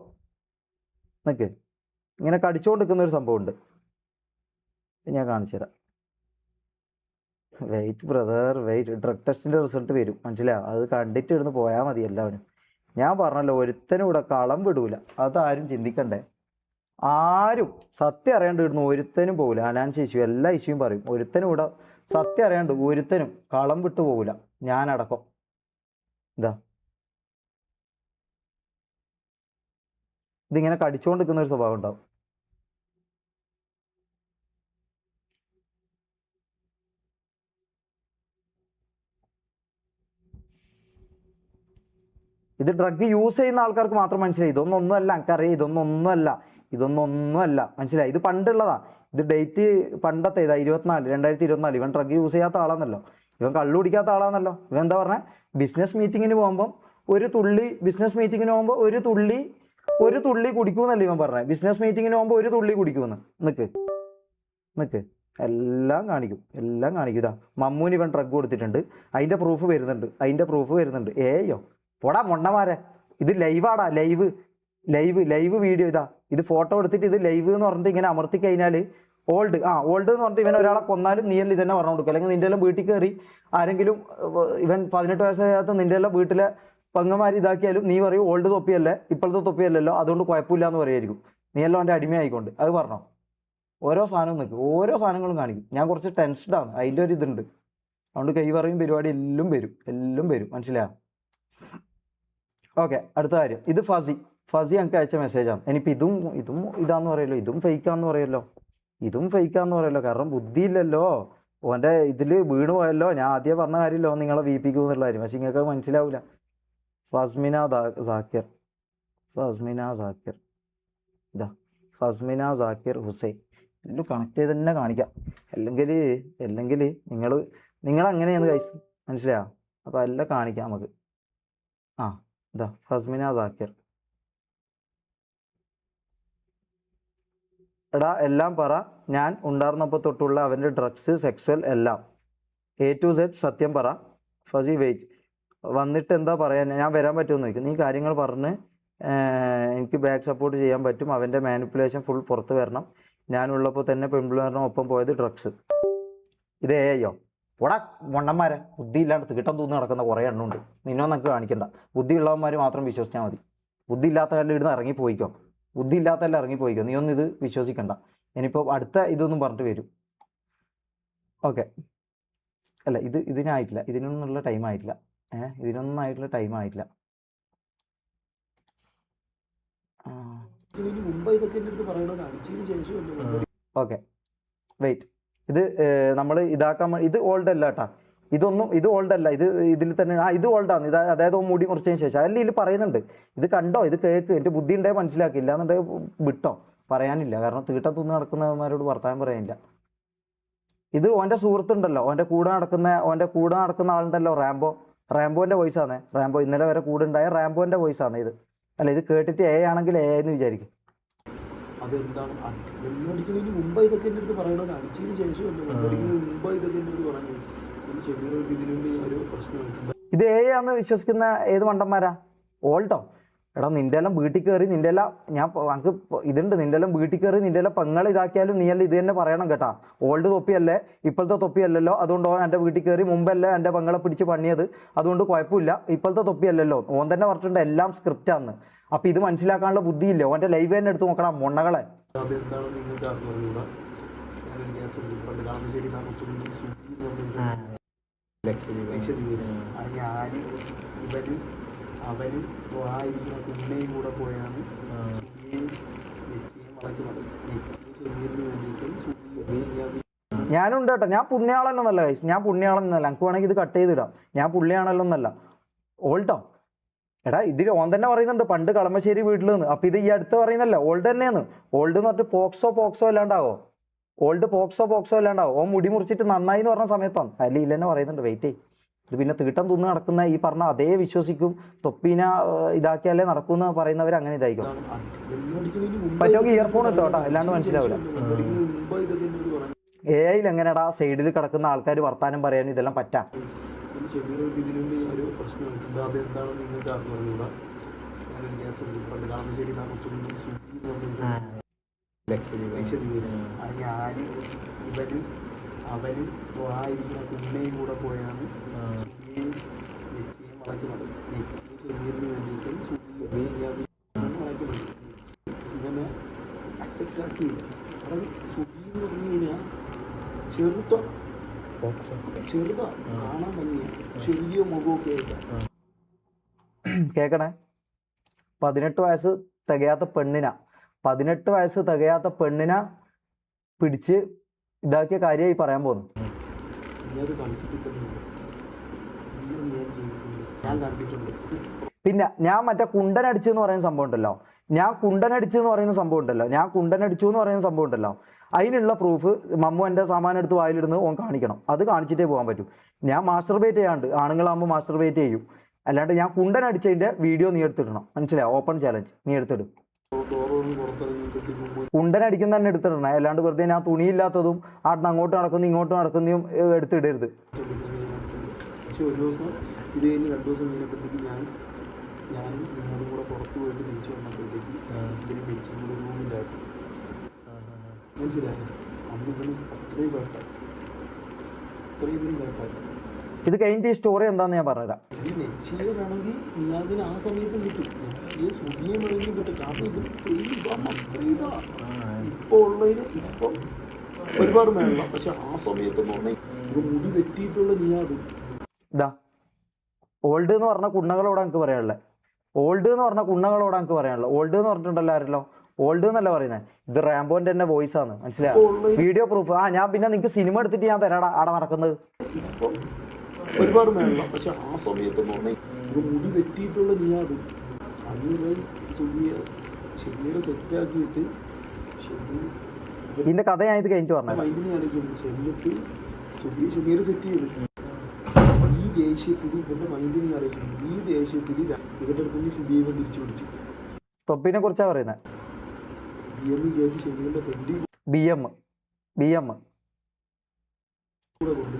ഇങ്ങനെ കടിച്ചുകൊണ്ട് നിൽക്കുന്ന ഒരു സംഭവം ഉണ്ട്. ഞാൻ കാണിച്ചു തരാം. Wait brother, wait. ഡ്രഗ് ടെസ്റ്റിൻ്റെ റിസൾട്ട് വരും, മനസ്സിലായോ? അത് കണ്ടിട്ട് ഇടുന്ന് പോയാൽ മതി എല്ലാവരും. ഞാൻ പറഞ്ഞല്ലോ, ഒരുത്തനും ഇവിടെ കളം വിടൂല. അതാരും ചിന്തിക്കണ്ടേ. ആരും സത്യം അറിയാണ്ട് ഇടുന്നു ഒരുത്തനും പോകില്ല. അനാൻസ് ഇഷ്യൂ എല്ലാ ഇഷ്യൂയും പറയും. ഒരുത്തനും ഇവിടെ സത്യം അറിയാണ്ട് ഒരുത്തനും കളം വിട്ടു പോകില്ല, ഞാനടക്കം. ഇതിങ്ങനെ കടിച്ചുകൊണ്ട് നിൽക്കുന്ന ഒരു സ്വഭാവം ഉണ്ടാവും. ഇത് ഡ്രഗ് യൂസ് ചെയ്യുന്ന ആൾക്കാർക്ക് മാത്രം മനസ്സിലായി. ഇതൊന്നൊന്നുമല്ല, എനിക്കറിയാം. ഇതൊന്നൊന്നുമല്ല. മനസ്സിലായി? ഇത് പണ്ടുള്ളതാ. ഇത് ഡേറ്റ് പണ്ടത്തെ ഇതാ, 2024. ഇവൻ ഡ്രഗ് യൂസ് ചെയ്യാത്ത ആളാണല്ലോ, ഇവൻ കള്ളു കുടിക്കാത്ത ആളാണല്ലോ. ഇവൻ എന്താ പറഞ്ഞത്? ബിസിനസ് മീറ്റിങ്ങിന് പോകുമ്പോൾ ഒരു തുള്ളി കുടിക്കുമെന്നല്ലേ ഇവൻ പറഞ്ഞത്? ബിസിനസ് മീറ്റിങ്ങിന് പോകുമ്പോൾ ഒരു തുള്ളി കുടിക്കുമെന്ന്. നിക്ക് എല്ലാം കാണിക്കും. ഇതാ മമ്മൂന് ഇവൻ ഡ്രഗ് കൊടുത്തിട്ടുണ്ട്, അതിൻ്റെ പ്രൂഫ് വരുന്നുണ്ട്. ഏയ്യോ പോടാ മൊണ്ണമാരെ, ഇത് ലൈവാടാ, ലൈവ് വീഡിയോ. ഇത് ഫോട്ടോ എടുത്തിട്ട് ഇത് ലൈവ് എന്ന് പറഞ്ഞിട്ട് ഇങ്ങനെ അമർത്തി കഴിഞ്ഞാൽ ഓൾഡ് എന്ന് പറഞ്ഞിട്ട് ഇവൻ ഒരാളെ കൊന്നാലും നീ എല്ലാം ഇതന്നെ പറഞ്ഞു കൊടുക്കുക. അല്ലെങ്കിൽ നിൻ്റെ എല്ലാം വീട്ടിൽ കയറി ആരെങ്കിലും ഇവൻ 18 വയസ്സാകാത്ത നിൻ്റെ എല്ലാം വീട്ടിലെ പെങ്ങന്മാർ ഇതാക്കിയാലും നീ പറയും ഓൾഡ് തൊപ്പിയല്ലേ, ഇപ്പോഴത്തെ തൊപ്പിയല്ലല്ലോ, അതുകൊണ്ട് കുഴപ്പമില്ല എന്ന് പറയുമായിരിക്കും. നീ എല്ലാം അവൻ്റെ അടിമയായിക്കൊണ്ട്. അത് പറഞ്ഞോ? ഓരോ സാധനങ്ങളും കാണിക്കും. ഞാൻ കുറച്ച് ടെൻസ്ഡാണ്, അതിൻ്റെ ഒരു ഇതുണ്ട്. അതുകൊണ്ട് കൈ പറയും പരിപാടി എല്ലാം വരും. മനസ്സിലായോ? ഓക്കെ, അടുത്ത കാര്യം. ഇത് ഫസി എനിക്ക് അയച്ച മെസ്സേജാണ്. ഇനിയിപ്പോൾ ഇതും ഇതാന്ന് പറയുമല്ലോ, ഇതും ഫേക്കാന്ന് പറയുമല്ലോ. കാരണം ബുദ്ധിയില്ലല്ലോ, ഓൻ്റെ ഇതിൽ വീണ് പോയല്ലോ. ഞാൻ ആദ്യം പറഞ്ഞ കാര്യമല്ലോ നിങ്ങളെ വീപ്പിക്കും എന്നുള്ള കാര്യം. പക്ഷെ നിങ്ങൾക്ക് മനസ്സിലാവില്ല. ഫസ്മിന സാക്കിർ ഹുസൈൻ എല്ലാം കണക്ട് ചെയ്ത് തന്നെ കാണിക്കാം. അല്ലെങ്കിൽ നിങ്ങൾ അങ്ങനെയാണ് കൈസ്, മനസ്സിലായോ? അപ്പോൾ എല്ലാം കാണിക്കാം നമുക്ക്. ഫസ്മിന സാക്കിർ. എടാ എല്ലാം പറ, ഞാൻ ഉണ്ടായിരുന്നപ്പോൾ തൊട്ടുള്ള അവൻ്റെ ഡ്രഗ്സ്, സെക്സ്വൽ എല്ലാം A to Z സത്യം പറ. ഫസി വെയിറ്റ് വന്നിട്ട് എന്താ പറയാൻ? ഞാൻ വരാൻ പറ്റുമെന്ന് ചോദിക്കും. നീ കാര്യങ്ങൾ പറഞ്ഞ് എനിക്ക് ബാക്ക് സപ്പോർട്ട് ചെയ്യാൻ പറ്റും. അവൻ്റെ മാനിപ്പുലേഷൻ ഫുൾ പുറത്ത് വരണം. ഞാനുള്ളപ്പോൾ തന്നെ പെൺപിള്ളേറിനൊപ്പം പോയത് ഡ്രഗ്സ്. ഇത് ഏയോ ഓടാ മണ്ണന്മാരെ ബുദ്ധി ഇല്ലാണ്ട് തീട്ടം തൂന്ന് നടക്കുന്ന കുറേ എണ്ണമുണ്ട്. നിന്നൊന്നൊക്കെ കാണിക്കണ്ട. ബുദ്ധി ഉള്ളവന്മാർ മാത്രം വിശ്വസിച്ചാൽ മതി. ബുദ്ധി ഇല്ലാത്തവരെല്ലാം ഇവിടുന്ന് ഇറങ്ങിപ്പോയിക്കോ. ബുദ്ധി ഇല്ലാത്തവരെല്ലാം ഇറങ്ങിപ്പോയിക്കോ. നീ ഒന്നും ഇത് വിശ്വസിക്കണ്ട. ഇനിയിപ്പോൾ അടുത്ത ഇതൊന്നും പറഞ്ഞിട്ട് വരും. ഓക്കെ അല്ല ഇതിനായിട്ടില്ല. ഇതിനൊന്നുള്ള ടൈം ആയിട്ടില്ല. ഇതിനൊന്നും ആയിട്ടുള്ള ടൈം ആയിട്ടില്ല. Okay wait. ഇത് നമ്മൾ ഇതാക്കാൻ ഇത് ഓൾഡ് അല്ല കേട്ടാ. ഇത് ഓൾഡ് അല്ല. ഇതിൽ തന്നെ ഇത് ഓൾഡാണ്. അതായത് മുടി കുറച്ചതിന് ശേഷം അല്ല ഇതിൽ പറയുന്നുണ്ട്. ഇത് കണ്ടോ, ഇത് കേക്ക്. എൻ്റെ ബുദ്ധി ഉണ്ടായി മനസ്സിലാക്കി. ഇല്ലാന്നുണ്ടെങ്കിൽ വിട്ടോ. പറയാനില്ല. കാരണം തീട്ടം തിന്ന് നടക്കുന്നവന്മാരോട് വർത്താനം പറയാനില്ല. ഇത് ഓൻ്റെ സുഹൃത്തുണ്ടല്ലോ, ഓൻ്റെ കൂടെ നടക്കുന്ന ആളുണ്ടല്ലോ, റാംബോൻ്റെ വോയിസ് ആണ്. റാംബോ ഇന്നലെ വരെ കൂടെ ഉണ്ടായ റാംബോൻ്റെ വോയിസ് ആണ് ഇത്. അല്ല ഇത് കേട്ടിട്ട് എ ആണെങ്കിൽ എ എന്ന് വിചാരിക്കും. അതെന്താണ് വെള്ളടിക്കുന്നതിന് മുമ്പ് ഇതൊക്കെ എൻ്റെ അടുത്ത് പറയണത്? അടിച്ചതിന് ശേഷമല്ല, വെള്ളടിക്കുന്നതിന് മുമ്പ് ഇതൊക്കെ എൻ്റെ അടുത്ത് പറഞ്ഞത്. ഇതിനുവേണ്ടി ഒരു പ്രശ്നമുണ്ട്. ഇത് എ ആന്ന് വിശ്വസിക്കുന്ന ഏത് മണ്ടന്മാരാ? ഓൾട്ടോ എടാ, നിന്റെ എല്ലാം വീട്ടിൽ കയറി നിന്റെ എല്ലാം നമുക്ക് ഇതുണ്ട്. നിന്റെ എല്ലാം വീട്ടിൽ കയറി നിന്റെ എല്ലാം പെങ്ങളെ ഇതാക്കിയാലും നീ എല്ലാം ഇത് തന്നെ പറയണം കേട്ടാ. ഓൾഡ് തൊപ്പിയല്ലേ, ഇപ്പോഴത്തെ തൊപ്പിയല്ലല്ലോ. അതുകൊണ്ട് ഓൻ എൻ്റെ വീട്ടിൽ കയറി മുമ്പല്ലേ എൻ്റെ പെങ്ങളെ പിടിച്ച് പണിയത്. അതുകൊണ്ട് കുഴപ്പമില്ല. ഇപ്പോഴത്തെ തൊപ്പിയല്ലല്ലോ. ഓൻ തന്നെ പറഞ്ഞിട്ടുണ്ട് എല്ലാം സ്ക്രിപ്റ്റാന്ന്. അപ്പം ഇത് മനസ്സിലാക്കാനുള്ള ബുദ്ധിയില്ല. ഓൻ്റെ ലൈവ് തന്നെ എടുത്ത് നോക്കണം മൊണ്ണകളെ. അതെന്താണ് നിങ്ങൾക്ക് അറിഞ്ഞുകൂടാ? ഞാനൊരു ഗ്യാസ് പണ്ട് കാമശ്ശേരി ഞാൻ ഇവരും അവരും ആയിരിക്കുന്ന കുണ്ണയും കൂടെ പോയാണ് സുബിയെയും ലക്ഷ്യയും വളയ്ക്കുന്നത്. ഷമീറിന് വേണ്ടിയിട്ട് ഞാനുണ്ട് കേട്ടോ. ഞാൻ പുണ്യാളെന്നല്ല ഗൈസ്. ഞാൻ പുണ്യാളെന്നല്ല. എനിക്ക് വേണമെങ്കിൽ ഇത് കട്ട് ചെയ്തിടാം. ഞാൻ പുള്ളിയാണല്ലോ എന്നല്ല. ഓൾട്ടോ എടാ, ഇതിൽ ഓൻ തന്നെ പറയുന്നുണ്ട് പണ്ട് കളമശ്ശേരി വീട്ടിൽ നിന്ന്. അപ്പം ഇത് ഈ അടുത്ത് പറയുന്നല്ല, ഓൾഡ് തന്നെയാണ്. ഓൾഡ് എന്ന് പറഞ്ഞിട്ട് പോക്സോ ഇല്ലാണ്ടാവോ? ഓൾഡ് പോക്സോ ഇല്ലാണ്ടാവോ? ഓൻ മുടി മുറിച്ചിട്ട് നന്നായി എന്ന് പറഞ്ഞ സമയത്താണ്. അതിൽ ഇല്ലെന്നെ പറയുന്നുണ്ട്. വെയിറ്റ് ചെയ്യും. ഇത് പിന്നെ തീട്ടം തിന്ന് നടക്കുന്ന ഈ പറഞ്ഞ അതേ വിശ്വസിക്കും. തൊപ്പീന ഇതാക്കിയാലേ നടക്കുമെന്ന് പറയുന്നവർ അങ്ങനെ ഇതായിരിക്കും. പറ്റുമെങ്കിൽ ഇയർഫോൺ ഇട്ടോ കേട്ടോ, അല്ലാണ്ട് മനസ്സിലാവില്ല. എ ഐയിൽ എങ്ങനെയാടാ സൈഡിൽ കിടക്കുന്ന ആൾക്കാർ വർത്താനം പറയാൻ ഇതെല്ലാം പറ്റാം? ഇതിനുവേണ്ടി ഒരു പ്രശ്നമുണ്ട്. അതെന്താണ് നിങ്ങൾക്ക് അറിഞ്ഞുകൂടാ? ഞാനൊരു ഗ്യാസ് പണ്ട് കാമശ്ശേരി ഞാൻ ഇവരും അവരും ആയിരിക്കുന്ന കുണ്ണയും കൂടെ പോയാണ് സുബിയെയും ലക്ഷ്യയും വളയ്ക്കുന്നത്. ലക്ഷ്യം ഷമീറിന് വേണ്ടിയിട്ട് സുബി വളയ്ക്കുന്നത്. ഇവനെ അക്സെപ്റ്റ് ആക്കിയില്ല. അതായത് സുബി എന്ന് പറഞ്ഞു കഴിഞ്ഞാൽ ചെറുതാ കാണാൻ ഭംഗിയ ചെറിയ മുഖമൊക്കെ ആയിട്ട്. കേക്കണേ, 18 വയസ്സ് തികയാത്ത പെണ്ണിനെ പിടിച്ച് ഇതാക്കിയ കാര്യമായി പറയാൻ പോകുന്നു. പിന്നെ ഞാൻ മറ്റേ കുണ്ടനടിച്ചു എന്ന് പറയുന്ന സംഭവം ഉണ്ടല്ലോ. ഞാൻ കുണ്ടനടിച്ചു എന്ന് പറയുന്ന സംഭവം ഉണ്ടല്ലോ. അതിനുള്ള പ്രൂഫ് മമ്മു എൻ്റെ സാമാനം എടുത്ത് വായിലിടുന്നത് ഓൻ കാണിക്കണം. അത് കാണിച്ചിട്ടേ പോകാൻ പറ്റും. ഞാൻ മാസ്റ്റർബേറ്റ് ചെയ്യാണ്ട്, ആണുങ്ങളാകുമ്പോൾ മാസ്റ്റർബേറ്റ് ചെയ്യും. അല്ലാണ്ട് ഞാൻ കുണ്ടനടിച്ചതിൻ്റെ വീഡിയോ നീ എടുത്തിടണം. മനസ്സിലായോ? ഓപ്പൺ ചാലഞ്ച് നീ എടുത്തിടും. കുണ്ടനടിക്കുന്ന തന്നെ എടുത്തിടണേ. അല്ലാണ്ട് വെറുതെ ഞാൻ തുണിയില്ലാത്തതും ആടുന്ന് അങ്ങോട്ട് നടക്കുന്നു ഇങ്ങോട്ട് നടക്കുന്നതും എടുത്തിടരുത്. പക്ഷെ ഒരു ദിവസം ഇത് കഴിഞ്ഞ് 2 ദിവസം കഴിഞ്ഞപ്പോഴത്തേക്ക് ഞാനും നിങ്ങളും കൂടെ പുറത്ത് പോയിട്ട് തിരിച്ചു വന്നപ്പോഴത്തേക്ക് ഇതിന് മെച്ചിയും കൂടെ റൂമിലായിരുന്നു. മനസ്സിലായോ? അന്ന് ഇവനും അത്രയും കേട്ടായിരുന്നു. ഇത് കഴിഞ്ഞിട്ട് ഈ സ്റ്റോറി എന്താണെന്ന് ഞാൻ പറഞ്ഞുതരാം. ഈ നെച്ചിയെ വേണമെങ്കിൽ നീ അതിന് ആ സമയത്തും കിട്ടും. നെച്ചിയെ സുബിയെ വേണമെങ്കിൽ കിട്ടും. കാരണം ഇപ്പോൾ ഉള്ളതിന് ഇപ്പം ഒരുപാട് വേണ്ട. പക്ഷെ ആ സമയത്ത് പറഞ്ഞാൽ മുടി വെട്ടിയിട്ടുള്ള നീ അത് ഇതാ ഓൾഡ് എന്ന് പറഞ്ഞ കുണ്ണകളോട് എനിക്ക് പറയാനുള്ളത്. ഓൾഡ് എന്ന് പറഞ്ഞിട്ടുണ്ടല്ലോ ആരല്ലോ. ഓൾഡ് എന്നല്ല പറയുന്നത്. ഇത് റാംബോന്റെ തന്നെ വോയിസ് ആണ്. മനസ്സിലായോ? Video proof. ഞാൻ പിന്നെ നിങ്ങൾക്ക് സിനിമ എടുത്തിട്ട് ഞാൻ തരാടാ ആടെ നടക്കുന്നത്. ഒരുപാട് വേണ്ട. പക്ഷെ ആ സമയത്ത് പറഞ്ഞാൽ മുടി വെട്ടിയിട്ടുള്ള നീ അത് അന്ന് ഷമീർ സെറ്റാക്കിയിട്ട് ഇതിന്റെ കഥ ഞാൻ ഇത് കഴിഞ്ഞിട്ട് പറഞ്ഞു. മൈൻഡിനെ ആലോചിക്കുന്നു. ചെന്നിട്ട് ഷമീർ സെറ്റ് ചെയ്ത് ഈ ദേഷ്യത്തിൽ ഇവന്റെ മൈൻഡിനെ ആലോചിക്കുന്നു. ഈ ദേഷ്യത്തിൽ ഇവന്റെ അടുത്ത് സുബിയെ തിരിച്ചു പിടിച്ചു. തൊപ്പിനെ കുറിച്ചാ പറയുന്നത്. ഷമീറിന്റെ ഫ്രണ്ടിൽ BM കൂടെ കൊണ്ട്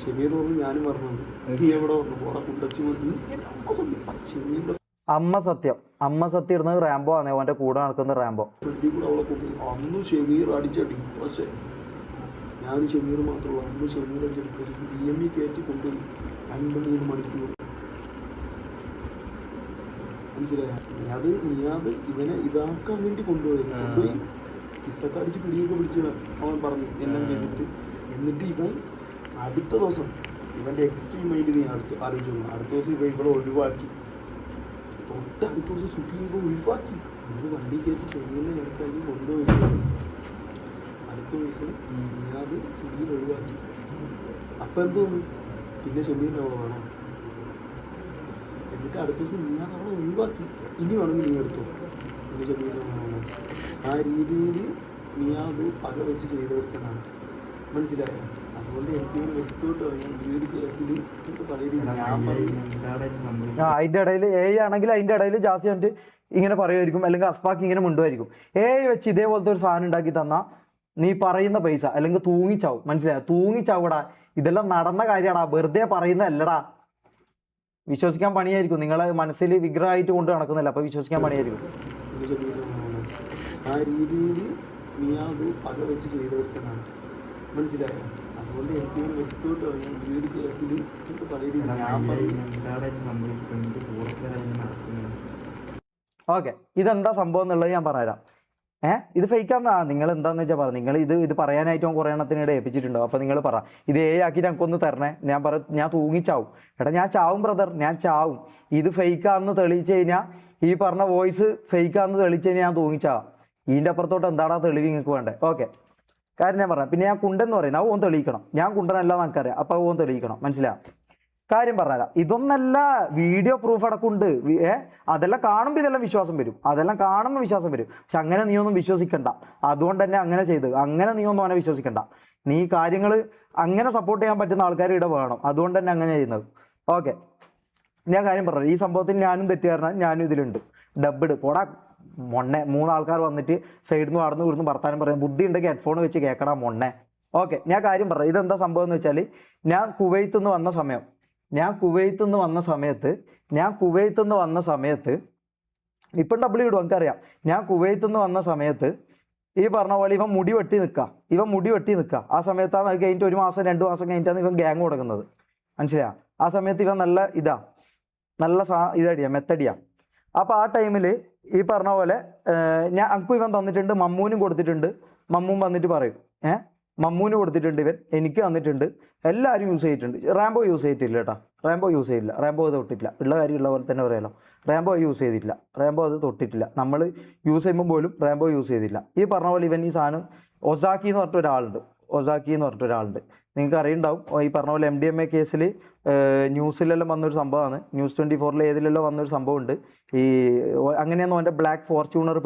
ഷമീർ പറഞ്ഞു. ഞാനും പറഞ്ഞു നീ എവിടെ പറഞ്ഞു പോടാ കുണ്ടച്ചു ഷമീറിന്റെ അമ്മ സത്യം ഇടുന്നത് റാംബോ ആണ്, അവന്റെ കൂടെ നടക്കുന്ന റാംബോ. ഫ്രണ്ടിൽ കൂടെ അവളെ കൊണ്ടുപോയി. അന്ന് ഷെമീർ അടിച്ചടി, പക്ഷേ ഞാൻ ഷെമീർ മാത്രമല്ല, അന്ന് ഷെമീർ അടിച്ചടി. പക്ഷേ DME കയറ്റി കൊണ്ടുപോയി 2-3 മണിക്കൂർ. മനസ്സിലായ? നീ ഇവനെ ഇതാക്കാൻ വേണ്ടി കൊണ്ടുപോയി കിസ്സൊക്കെ അടിച്ച് പിടിയൊക്കെ പിടിച്ച് അവൻ പറഞ്ഞു എല്ലാം ചെയ്തിട്ട്. എന്നിട്ട് ഇവൻ അടുത്ത ദിവസം ഇവൻ്റെ എക്സ്ട്രീം മൈൻഡ് നീ ആലോചിച്ചു. അടുത്ത ദിവസം ഇവ ഇവിടെ ഒഴിവാക്കി. തൊട്ടടുത്ത ദിവസം സുബീബ ഒഴിവാക്കി. ഇവന് വണ്ടി കയറ്റി ഷെമീറിനെ ഇറക്കാക്കി കൊണ്ടുപോയി. അടുത്ത ദിവസം നീ സുബീബ ഒഴിവാക്കി. അപ്പം എന്തോന്നു പിന്നെ ഷെമീറിനെ അവളെ വേണം. എന്നിട്ട് അടുത്ത ദിവസം നീ അവളെ ഒഴിവാക്കി. ഇനി വേണമെങ്കിൽ നീ എടുത്തു പിന്നെ ഷെമീറിനെ വേണം. ആ രീതിയിൽ നീ പക വെച്ച് ചെയ്തെടുത്തതാണ്. മനസ്സിലായോ? അതുകൊണ്ട് എനിക്ക് വ്യക്തിയോട്ട് അറിയാം ഈ ഒരു കേസിൽ അതിന്റെ ഇടയിൽ ആണെങ്കിൽ അതിന്റെ ഇടയിൽ ജാസ്തി വന്നിട്ട് ഇങ്ങനെ പറയുമായിരിക്കും, അല്ലെങ്കിൽ അസ്പാക്ക് ഇങ്ങനെ മുണ്ടുമായിരിക്കും. വെച്ച് ഇതേപോലത്തെ ഒരു സാധനം ഉണ്ടാക്കി തന്നാൽ നീ പറയുന്ന പൈസ അല്ലെങ്കിൽ തൂങ്ങിച്ചാവും. മനസ്സിലായോ? തൂങ്ങിച്ചാവൂടാ. ഇതെല്ലാം നടന്ന കാര്യമാടാ, വെറുതെ പറയുന്നതല്ലടാ. വിശ്വസിക്കാൻ പണിയായിരിക്കും. നിങ്ങളെ മനസ്സിൽ വിഗ്രഹമായിട്ട് കൊണ്ട് നടക്കുന്നില്ല, അപ്പൊ വിശ്വസിക്കാൻ പണിയായിരിക്കും. ആ രീതിയിൽ നീ പക വെച്ച് ചെയ്തെടുത്തതാണ്. മനസ്സിലായോ? അതുകൊണ്ട് എനിക്ക് വ്യക്തിയോട്ട് അറിയാം ഈ ഒരു കേസിൽ ഓക്കെ. ഇതെന്താ സംഭവം എന്നുള്ളത് ഞാൻ പറഞ്ഞുതരാം. ഇത് ഫേക്കാന്നാ നിങ്ങൾ എന്താന്ന് വെച്ചാൽ പറ. നിങ്ങൾ ഇത് പറയാനായിട്ട് കുറേ എണ്ണത്തിനിടെ ഏൽപ്പിച്ചിട്ടുണ്ടോ? അപ്പൊ നിങ്ങൾ പറ ഇത് ആക്കിയിട്ട് എനിക്കൊന്ന് തരണേ. ഞാൻ തൂങ്ങിച്ചാവും. എടാ ഞാൻ ചാവും ബ്രദർ, ഞാൻ ചാവും. ഇത് ഫേക്കാന്ന് തെളിയിച്ചു കഴിഞ്ഞാൽ, ഈ പറഞ്ഞ വോയിസ് ഫേക്കാന്ന് തെളിയിച്ചു കഴിഞ്ഞാൽ ഞാൻ തൂങ്ങിച്ചാവാം. ഇതിൻ്റെ അപ്പുറത്തോട്ട് എന്താടാ തെളിവ് നിങ്ങൾക്ക് വേണ്ടേ? ഓക്കെ, കാര്യം ഞാൻ പറയാം. പിന്നെ ഞാൻ കുണ്ടെന്ന് പറയുന്നത് അത് ഓൻ തെളിയിക്കണം. ഞാൻ കുണ്ടനല്ല നമുക്കറിയാം, അപ്പോൾ അത് ഓൻ തെളിയിക്കണം. മനസ്സിലാവും? കാര്യം പറഞ്ഞുതരാം. ഇതൊന്നല്ല, വീഡിയോ പ്രൂഫ് അടക്കമുണ്ട്. അതെല്ലാം കാണുമ്പോൾ ഇതെല്ലാം വിശ്വാസം വരും. പക്ഷെ അങ്ങനെ നീ ഒന്നും വിശ്വസിക്കണ്ട. അതുകൊണ്ട് തന്നെ അങ്ങനെ ചെയ്ത് അങ്ങനെ നീ ഒന്നും അവനെ വിശ്വസിക്കണ്ട. നീ കാര്യങ്ങൾ അങ്ങനെ സപ്പോർട്ട് ചെയ്യാൻ പറ്റുന്ന ആൾക്കാർ ഇവിടെ വേണം. അതുകൊണ്ട് തന്നെ അങ്ങനെ ചെയ്യുന്നത്. ഓക്കെ, ഞാൻ കാര്യം പറഞ്ഞു. ഈ സംഭവത്തിൽ ഞാനും തെറ്റുകാരനാണ്, ഞാനും ഇതിലുണ്ട്. ഡബ്ബിഡ് പോടാ മൊണ്ണെ. 3 ആൾക്കാർ വന്നിട്ട് സൈഡിൽ നിന്ന് വളർന്നു വിടുന്നു വർത്താനം പറയുന്നത്. ബുദ്ധി ഉണ്ടെങ്കിൽ ഹെഡ്ഫോൺ വെച്ച് കേൾക്കടാ മൊണ്ണെ. ഓക്കെ, ഞാൻ കാര്യം പറഞ്ഞു. ഇതെന്താ സംഭവം എന്ന് വെച്ചാൽ, ഞാൻ കുവൈത്തിൽ നിന്ന് വന്ന സമയത്ത് ഇപ്പം ഡബിൾ ഇടും എനിക്കറിയാം. ഞാൻ കുവൈത്തിൽ നിന്ന് വന്ന സമയത്ത് ഈ പറഞ്ഞ പോലെ ഇവൻ മുടി വെട്ടി നിൽക്കുക. ആ സമയത്താണ് അത് കഴിഞ്ഞിട്ട് 1 മാസം 2 മാസം കഴിഞ്ഞിട്ടാണ് ഇവൻ ഗ്യാങ് തുടങ്ങുന്നത്. മനസ്സിലായോ? ആ സമയത്ത് ഇവൻ നല്ല ഇതടിയാ, മെത്തടിയാ. അപ്പോൾ ആ ടൈമിൽ ഈ പറഞ്ഞ പോലെ അനക്കും ഇവൻ തന്നിട്ടുണ്ട്, മമ്മൂനും കൊടുത്തിട്ടുണ്ട്. മമ്മൂൻ വന്നിട്ട് പറയും മമ്മൂന് കൊടുത്തിട്ടുണ്ട്, ഇവൻ എനിക്ക് തന്നിട്ടുണ്ട്, എല്ലാവരും യൂസ് ചെയ്തിട്ടുണ്ട്. റാംബോ യൂസ് ചെയ്തിട്ടില്ല കേട്ടോ. റാംബോ അത് തൊട്ടിട്ടില്ല. ഉള്ള കാര്യം ഉള്ള പോലെ തന്നെ പറയാലോ. റാംബോ യൂസ് ചെയ്തിട്ടില്ല. റാംബോ അത് തൊട്ടിട്ടില്ല. നമ്മൾ യൂസ് ചെയ്യുമ്പോൾ പോലും റാംബോ യൂസ് ചെയ്തില്ല. ഈ പറഞ്ഞ പോലെ ഇവൻ ഈ സാധനം ഒസാക്കി എന്ന് പറഞ്ഞിട്ട് ഒരാളുണ്ട്. നിങ്ങൾക്ക് അറിയുണ്ടാവും. ഈ പറഞ്ഞ പോലെ MDMA കേസിൽ ന്യൂസിലെല്ലാം വന്നൊരു സംഭവമാണ്. News 24 ഏതിലെല്ലാം വന്നൊരു സംഭവമുണ്ട്. അങ്ങനെയാണ് അവൻ്റെ ബ്ലാക്ക് ഫോർച്യൂണർ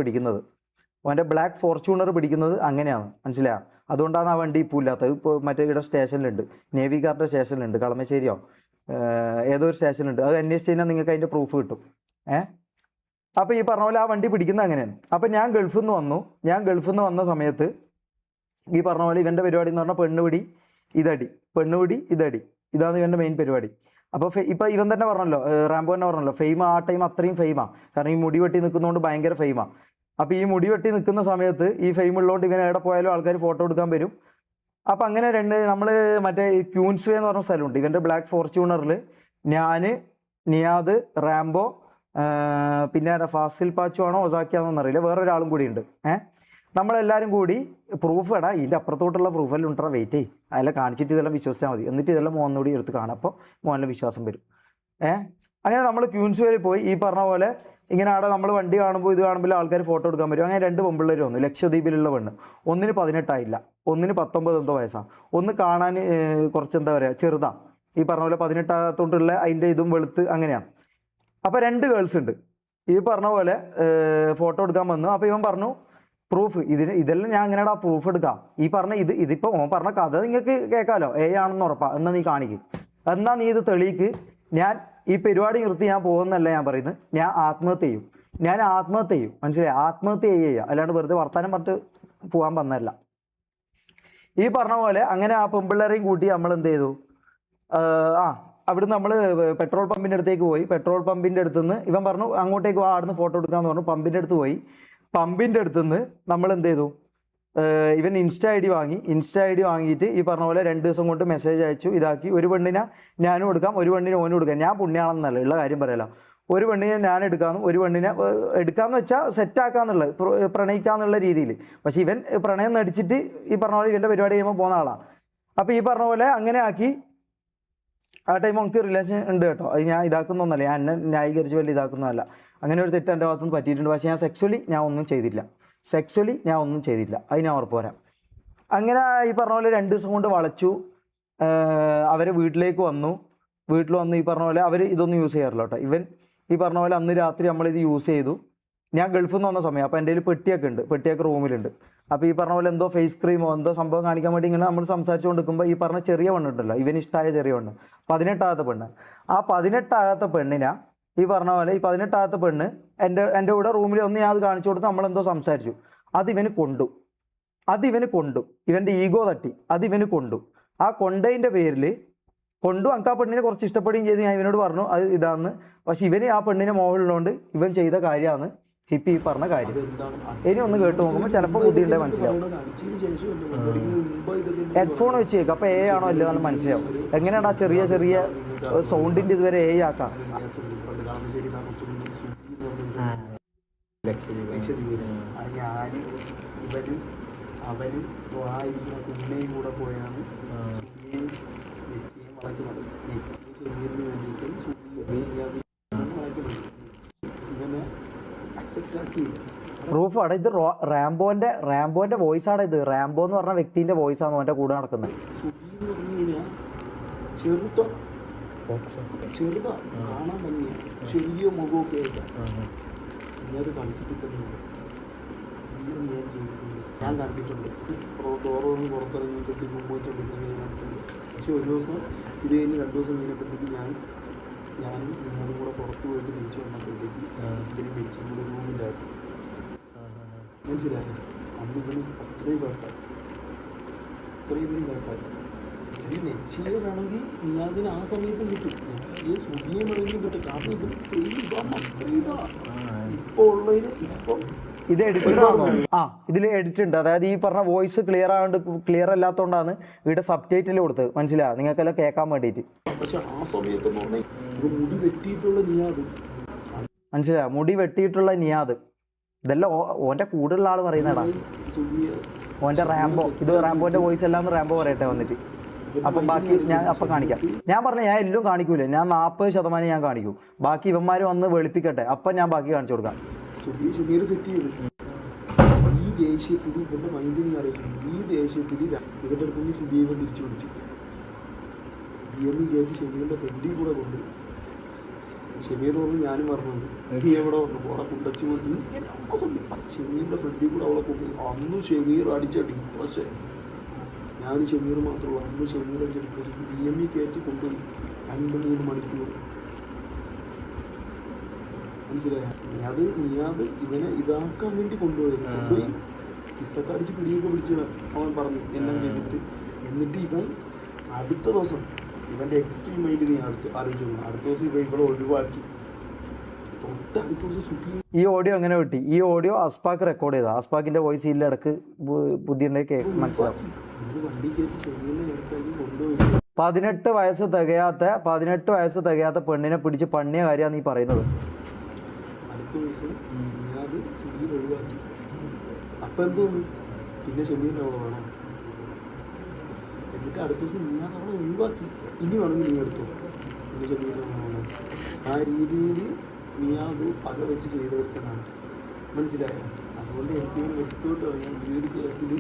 പിടിക്കുന്നത് അങ്ങനെയാണ്. മനസ്സിലായോ? അതുകൊണ്ടാണ് ആ വണ്ടി ഇപ്പോൾ ഇല്ലാത്തത്. ഇപ്പോൾ മറ്റേ ഇവിടെ സ്റ്റേഷനിലുണ്ട്, നേവി ഗാർഡ് സ്റ്റേഷനിലുണ്ട്, കളമശ്ശേരിയോ ഏതോ ഒരു സ്റ്റേഷനുണ്ട്. അത് അന്വേഷിച്ച് കഴിഞ്ഞാൽ നിങ്ങൾക്ക് അതിൻ്റെ പ്രൂഫ് കിട്ടും. അപ്പോൾ ഈ പറഞ്ഞ പോലെ ആ വണ്ടി പിടിക്കുന്നത് അങ്ങനെയാണ്. അപ്പോൾ ഞാൻ ഗൾഫിൽ നിന്ന് വന്ന സമയത്ത് ഈ പറഞ്ഞ പോലെ ഇവൻ്റെ പരിപാടി എന്ന് പറഞ്ഞാൽ പെണ്ണുപിടി ഇതടി, ഇതാണ് ഇവൻ്റെ മെയിൻ പരിപാടി. അപ്പോൾ ഇപ്പം ഇവൻ തന്നെ പറഞ്ഞല്ലോ, റാംബോ തന്നെ പറഞ്ഞല്ലോ, ഫെയിമാ. ആ ടൈം അത്രയും ഫെയിമാണ്. കാരണം ഈ മുടി വെട്ടി നിൽക്കുന്നതുകൊണ്ട് ഭയങ്കര ഫെയിമാണ്. അപ്പോൾ ഈ മുടി വെട്ടി നിൽക്കുന്ന സമയത്ത് ഈ ഫെയിം ഉള്ളതുകൊണ്ട് ഇവൻ എവിടെ പോയാലും ആൾക്കാർ ഫോട്ടോ എടുക്കാൻ വരും. അപ്പം അങ്ങനെ നമ്മൾ മറ്റേ ക്യൂൻസ് വേ എന്ന് പറഞ്ഞ സ്ഥലമുണ്ട്. ഇവൻ്റെ ബ്ലാക്ക് ഫോർച്യൂണറിൽ ഞാൻ, നിയാദ്, റാംബോ, പിന്നെ ഫാസിൽ പാച്ചു ആണോ ഒസാക്കിയാണോന്ന് അറിയില്ല, വേറൊരാളും കൂടി ഉണ്ട്. നമ്മളെല്ലാവരും കൂടി പ്രൂഫ് ഇതിൻ്റെ അപ്പുറത്തോട്ടുള്ള പ്രൂഫെല്ലാം ഉണ്ടാ, വെയിറ്റ് ചെയ്യും, അതെല്ലാം കാണിച്ചിട്ട് ഇതെല്ലാം വിശ്വസിച്ചാൽ മതി. എന്നിട്ട് ഇതെല്ലാം മോഹനോടി എടുത്ത് കാണാം. അപ്പോൾ മോഹനിൽ വിശ്വാസം വരും. അങ്ങനെ നമ്മൾ ക്യൂൻസ് വരെ പോയി. ഈ പറഞ്ഞ പോലെ ഇങ്ങനെ അവിടെ നമ്മൾ വണ്ടി കാണുമ്പോൾ ഇത് കാണുമ്പോൾ ആൾക്കാർ ഫോട്ടോ എടുക്കാൻ വരും. അങ്ങനെ 2 പെൺപിള്ളേർ വന്നു. ലക്ഷദ്വീപിലുള്ള പെണ്ണ്. ഒന്നിന് 18 ആയില്ല, ഒന്നിന് 19 എന്തോ വയസ്സാണ്. ഒന്ന് കാണാൻ കുറച്ച് എന്താ പറയുക ചെറുതാ. ഈ പറഞ്ഞ പോലെ 18 ആകത്തോണ്ടുള്ള അതിൻ്റെ ഇതും വെളുത്ത് അങ്ങനെയാണ്. അപ്പോൾ 2 ഗേൾസ് ഉണ്ട്. ഈ പറഞ്ഞ പോലെ ഫോട്ടോ എടുക്കാൻ വന്നു. അപ്പോൾ ഇവൻ പറഞ്ഞു പ്രൂഫ് ഇതെല്ലാം ഞാൻ എങ്ങനെയാടാ പ്രൂഫ് എടുക്കാം? ഈ പറഞ്ഞ ഇതിപ്പോൾ ഓൻ പറഞ്ഞ കഥ നിങ്ങൾക്ക് കേൾക്കാമല്ലോ, ആണെന്ന് ഉറപ്പാ. എന്നാൽ നീ കാണിക്കും, എന്നാൽ നീ ഇത് തെളിയിക്ക്. ഞാൻ ഈ പരിപാടി നിർത്തി ഞാൻ പോകുന്നല്ല ഞാൻ പറയുന്നത്. ഞാൻ ആത്മഹത്യ ചെയ്യും. മനസ്സിലായി? ആത്മഹത്യ ചെയ്യുക, അല്ലാണ്ട് വെറുതെ വർത്താനം പറഞ്ഞിട്ട് പോകാൻ വന്നതല്ല. ഈ പറഞ്ഞ പോലെ അങ്ങനെ ആ പെൺപിള്ളേരെയും കൂട്ടി നമ്മൾ എന്ത് ചെയ്തു? അവിടുന്ന് നമ്മൾ പെട്രോൾ പമ്പിൻ്റെ അടുത്തേക്ക് പോയി. പെട്രോൾ പമ്പിൻ്റെ അടുത്ത് നിന്ന് ഇവൻ പറഞ്ഞു അങ്ങോട്ടേക്ക് പോകാം, അവിടുന്ന് ഫോട്ടോ എടുക്കാമെന്ന് പറഞ്ഞു. പമ്പിൻ്റെ അടുത്ത് പോയി. പമ്പിൻ്റെ അടുത്ത് നിന്ന് നമ്മൾ എന്ത് ചെയ്തു, ഇവൻ ഇൻസ്റ്റ ഐ ഡി വാങ്ങി. ഇൻസ്റ്റ ഐ ഡി വാങ്ങിയിട്ട് ഈ പറഞ്ഞ പോലെ 2 ദിവസം കൊണ്ട് മെസ്സേജ് അയച്ചു, ഇതാക്കി. ഒരു പെണ്ണിനെ ഞാനും എടുക്കാം, ഒരു പെണ്ണിനെ ഓനും എടുക്കാം. ഞാൻ പുണ്യാണെന്നല്ല, ഉള്ള കാര്യം പറയല. ഒരു പെണ്ണിനെ ഞാൻ എടുക്കാമെന്നും ഒരു പെണ്ണിനെ എടുക്കാമെന്ന് വെച്ചാൽ സെറ്റാക്കാന്നുള്ളത്, പ്രണയിക്കാന്നുള്ള രീതിയിൽ. പക്ഷെ ഇവൻ പ്രണയം നടിച്ചിട്ട് ഈ പറഞ്ഞ പോലെ ഇവൻ്റെ പരിപാടി ചെയ്യുമ്പോൾ പോകുന്ന ആളാണ്. അപ്പോൾ ഈ പറഞ്ഞ പോലെ അങ്ങനെ ആക്കി. ആ ടൈം നമുക്ക് റിലേഷൻ ഉണ്ട് കേട്ടോ, അത് ഞാൻ ഇതാക്കുന്നൊന്നല്ല, ഞാൻ എന്നെ ന്യായീകരിച്ച് വലിയ ഇതാക്കുന്നതല്ല. അങ്ങനെ ഒരു തെറ്റ് എൻ്റെ ഭാഗത്തുനിന്ന് പറ്റിയിട്ടുണ്ട്. പക്ഷേ ഞാൻ സെക്സ്വലി ഞാൻ ഒന്നും ചെയ്തില്ല, അത് ഞാൻ ഉറപ്പ് വരാം. അങ്ങനെ ഈ പറഞ്ഞ പോലെ 2 ദിവസം കൊണ്ട് വളച്ചു. അവരെ വീട്ടിലേക്ക് വന്നു. വീട്ടിൽ വന്ന് ഈ പറഞ്ഞ പോലെ അവർ ഇതൊന്നും യൂസ് ചെയ്യാറില്ല കേട്ടോ. ഇവൻ ഈ പറഞ്ഞ പോലെ അന്ന് രാത്രി നമ്മളിത് യൂസ് ചെയ്തു. ഞാൻ ഗൾഫിൽ നിന്ന് വന്ന സമയം. അപ്പോൾ എൻ്റെ കയ്യിൽ പെട്ടിയൊക്കെ ഉണ്ട്, പെട്ടിയൊക്കെ റൂമിലുണ്ട്. അപ്പോൾ ഈ പറഞ്ഞ പോലെ എന്തോ ഫേസ് ക്രീമോ എന്തോ സംഭവം കാണിക്കാൻ വേണ്ടി ഇങ്ങനെ നമ്മൾ സംസാരിച്ചു കൊണ്ടിരിക്കുമ്പോൾ ഈ പറഞ്ഞ ചെറിയ പെണ്ണുണ്ടല്ലോ, ഇവന് ഇഷ്ടമായ ചെറിയ പെണ്ണ്, 18 പെണ്ണ്. ആ 18 പെണ്ണിനാ ഈ പറഞ്ഞ പോലെ ഈ 18 പെണ്ണ് എൻ്റെ കൂടെ റൂമിൽ ഒന്ന് ഞാൻ അത് കാണിച്ചു കൊടുത്ത് നമ്മളെന്തോ സംസാരിച്ചു. അതിവന് കൊണ്ടു, ഇവൻ്റെ ഈഗോ തട്ടി അതിവന് കൊണ്ടു. ആ കൊണ്ടതിൻ്റെ പേരിൽ കൊണ്ടു എനിക്ക് ആ പെണ്ണിനെ കുറച്ച് ഇഷ്ടപ്പെടുകയും ചെയ്ത്. ഞാൻ ഇവനോട് പറഞ്ഞു അത് ഇതാന്ന്. പക്ഷെ ഇവന് ആ പെണ്ണിനെ മോഹമുള്ളതുകൊണ്ട് ഇവൻ ചെയ്ത കാര്യമാണ് ഹിപ്പി ഈ പറഞ്ഞ കാര്യം. ഇനി ഒന്ന് കേട്ട് നോക്കുമ്പോൾ ചിലപ്പോൾ ബുദ്ധിയുണ്ടെ മനസ്സിലാവും. ഹെഡ്ഫോൺ വെച്ച് കേൾക്കും, അപ്പോൾ ആണോ അല്ലോ എന്ന് മനസ്സിലാവും. എങ്ങനെയാണ് ആ ചെറിയ ചെറിയ സൗണ്ടിൻ്റെ ഇതുവരെ ആക്കാം. അവരും ദ്വാരിക്കുന്ന കുഞ്ഞയും കൂടെ പോയാണ് ഷമീറിന് വേണ്ടിയിട്ട് ഇവനെ അക്സെപ്റ്റ് ആക്കിയില്ല. പ്രൂഫ് ആണ് ഇത്. റാംബോന്റെ വോയിസ് ആണ് ഇത്. റാംബോ എന്ന് പറഞ്ഞ വ്യക്തിന്റെ വോയിസ് ആണ് അവന്റെ കൂടെ നടക്കുന്നത്. സുബി എന്ന് പറഞ്ഞു കഴിഞ്ഞാൽ ചെറുതാ കാണാൻ ഭംഗിയ, ചെറിയ മുഖമൊക്കെ ആയിട്ടാ. ഇന്നത് കളിച്ചിട്ടില്ലെന്നില്ല, ഞാൻ ചെയ്തിട്ടുണ്ട്, ഞാൻ കണ്ടിട്ടുണ്ട്. ഡോറൊന്ന് പുറത്തിറങ്ങിയപ്പോഴത്തേക്ക് മുമ്പോയിട്ടൊക്കെ ഞാൻ കണ്ടിട്ടുണ്ട്. പക്ഷെ ഒരു ദിവസം ഇത് കഴിഞ്ഞ് 2 ദിവസം കഴിഞ്ഞപ്പോഴത്തേക്ക് ഞാനും അതും കൂടെ പുറത്ത് പോയിട്ട് തിരിച്ചു വന്നപ്പോഴത്തേക്ക് ഇതിന് വെച്ചും കൂടെ റൂമിലായിരുന്നു. മനസ്സിലായോ? അന്ന് ഇവന് അത്രയും കേട്ടായി. ഈ നെച്ചിയാണെങ്കിൽ നീ അതിന് ആ സമയത്ത് കിട്ടും. നെച്ചിയെ സുഖിയെ വേണമെങ്കിൽ കിട്ടും. കാരണം ഇപ്പോൾ ഉള്ളതിന് ഇപ്പം ഇത് എഡിറ്റഡ് ആണോ? ഇതിൽ എഡിറ്റ് ഉണ്ട്. അതായത് ഈ പറഞ്ഞ വോയിസ് ക്ലിയർ അല്ലാത്തതുകൊണ്ടാണ് ഇവിടെ സബ് ടൈറ്റിൽ കൊടുത്തത്. മനസ്സിലായോ? നിങ്ങൾക്കെല്ലാം കേൾക്കാൻ വേണ്ടിയിട്ട്. പക്ഷെ ആ സമയത്ത് മുടി വെട്ടിയിട്ടുള്ള നിയാദ്, മനസ്സിലായോ? മുടി വെട്ടിയിട്ടുള്ള നിയാദ്. ഇതെല്ലാം ഓന്റെ കൂടുതലുള്ള ആള് പറയുന്നതാ. ഓന്റെ റാംബോ, ഇത് റാംബോന്റെ വോയിസ് എല്ലാം റാംബോ പറയട്ടെ വന്നിട്ട്. അപ്പം ബാക്കി ഞാൻ അപ്പം കാണിക്കാം. ഞാൻ പറഞ്ഞ ഞാൻ എല്ലാം കാണിക്കൂലേ, ഞാൻ 40% ഞാൻ കാണിക്കും. ബാക്കി ഇവന്മാർ വന്ന് വെളുപ്പിക്കട്ടെ, അപ്പം ഞാൻ ബാക്കി കാണിച്ചു കൊടുക്കാം. ഷമീർ സെറ്റ് ചെയ്ത് ഈ ദേഷ്യത്തിൽ ഇവന്റെ മൈൻഡിനെ അറിയിച്ചു. ഈ ദേഷ്യത്തിൽ ഇവന്റെ അടുത്ത് നിന്ന് സുബിയെ തിരിച്ചു പിടിച്ചു. ബിഎമ്മി കയറ്റി ഷമീറിന്റെ ഫ്രണ്ടിൽ കൂടെ കൊണ്ട് ഷമീർ പറഞ്ഞു ഞാനും പറഞ്ഞു നീ എവിടെ വന്നു അവിടെ കുണ്ടച്ചു കൊണ്ട് ഷമീറിന്റെ ഫ്രണ്ടിൽ കൂടെ അവളെ കൊണ്ട്. അന്ന് ഷമീർ അടിച്ച ഡിപ്രഷൻ, ഞാൻ ഷമീർ മാത്രമല്ല, അന്ന് ഷമീർ അടിച്ച ഡിപ്രഷൻ. ബിഎമ്മി കയറ്റി കൊണ്ടുപോയി 2-3 മണിക്കൂർ. മനസ്സിലായ? നീ ഇവനെ ഇതാക്കാൻ വേണ്ടി കൊണ്ടുപോയി കിസ്സൊക്കെ അടിച്ച് പിടിയൊക്കെ പിടിച്ച് അവൻ പറഞ്ഞു എല്ലാം ചെയ്തിട്ട്. എന്നിട്ട് ഇവൻ അടുത്ത ദിവസം ഇവന്റെ എക്സ്ട്രീം മൈൻഡ് നീ ആലോചിച്ചു. അടുത്ത ദിവസം ഇവ ഇവിടെ ഒഴിവാക്കി. തൊട്ടടുത്ത ദിവസം സുബി ഈ ഓഡിയോ എങ്ങനെ കിട്ടി? ഈ ഓഡിയോ അസ്പാക്ക് റെക്കോർഡ് ചെയ്താ. അസ്പാക്കിന്റെ വോയിസ് ഇല്ല, ഇടക്ക് ബുദ്ധിയുണ്ടെങ്കിൽ മനസ്സിലാവും. വണ്ടി കയറ്റി ഷമീറിനെ കൊണ്ടുപോയി 18 വയസ്സ് തികയാത്ത പെണ്ണിനെ പിടിച്ച് പണിയ കാര്യമാണ് നീ പറയുന്നത്. അടുത്ത ദിവസം അത് സുബീർ ഒഴിവാക്കി. അപ്പം എന്തോന്നു പിന്നെ ഷമീറിനെ അവളെ വേണം. എന്നിട്ട് അടുത്ത ദിവസം നീ അവളെ ഒഴിവാക്കി. ഇനി വേണമെങ്കിൽ നീ എടുത്തു, പിന്നെ ഷമീറിനെ വേണം. ആ രീതിയിൽ നീ അത് പക വെച്ച് ചെയ്ത് വെക്കുന്നതാണ്. മനസ്സിലായോ? അതുകൊണ്ട് എനിക്ക് വ്യക്തിയോട്ട് പറയാം, ഈ ഒരു കേസിൽ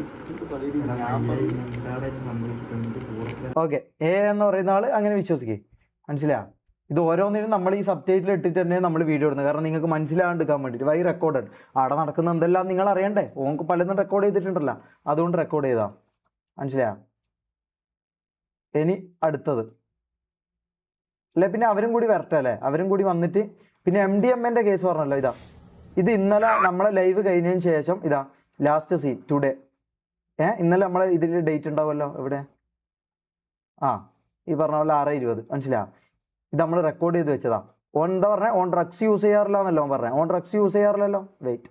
പല രീതിയിൽ ഓക്കെ. എന്ന് പറയുന്ന ആള് അങ്ങനെ വിശ്വസിക്കേ. മനസ്സിലാ? ഇത് ഓരോന്നിനും നമ്മൾ ഈ സബ് ടൈറ്റിൽ ഇട്ടിട്ട് തന്നെ നമ്മൾ വീഡിയോ ഇടുന്നത്. കാരണം നിങ്ങൾക്ക് മനസ്സിലാകാണ്ടിരിക്കാൻ വേണ്ടിയിട്ട്. വൈ റെക്കോർഡഡ് അവിടെ നടക്കുന്ന എന്തെല്ലാം നിങ്ങൾ അറിയണ്ടേ? ഓങ്ങൾക്ക് പലതും റെക്കോർഡ് ചെയ്തിട്ടുണ്ടല്ലോ, അതുകൊണ്ട് റെക്കോർഡ് ചെയ്താ. മനസ്സിലാ? ഇനി അടുത്തത് അല്ലെ, പിന്നെ അവരും കൂടി വരട്ടെ അല്ലേ? അവരും കൂടി വന്നിട്ട് പിന്നെ MDMA കേസ് പറഞ്ഞല്ലോ. ഇത് ഇന്നലെ നമ്മളെ ലൈവ് കഴിഞ്ഞതിന് ശേഷം ലാസ്റ്റ് സീൻ ടുഡേ. ഇന്നലെ നമ്മളെ ഇതിൽ ഡേറ്റ് ഉണ്ടാവുമല്ലോ. എവിടെ? ഈ പറഞ്ഞ പോലെ 6:20. മനസ്സിലാ? ഇത് നമ്മൾ റെക്കോർഡ് ചെയ്ത് വെച്ചതാ. ഓൻ എന്താ പറഞ്ഞ, ഓൺ ഡ്രഗ്സ് യൂസ് ചെയ്യാറില്ല എന്നല്ലോ ഓൻ പറഞ്ഞത്. ഓൺ ഡ്രഗ്സ് യൂസ് ചെയ്യാറില്ലല്ലോ. വെയിറ്റ്,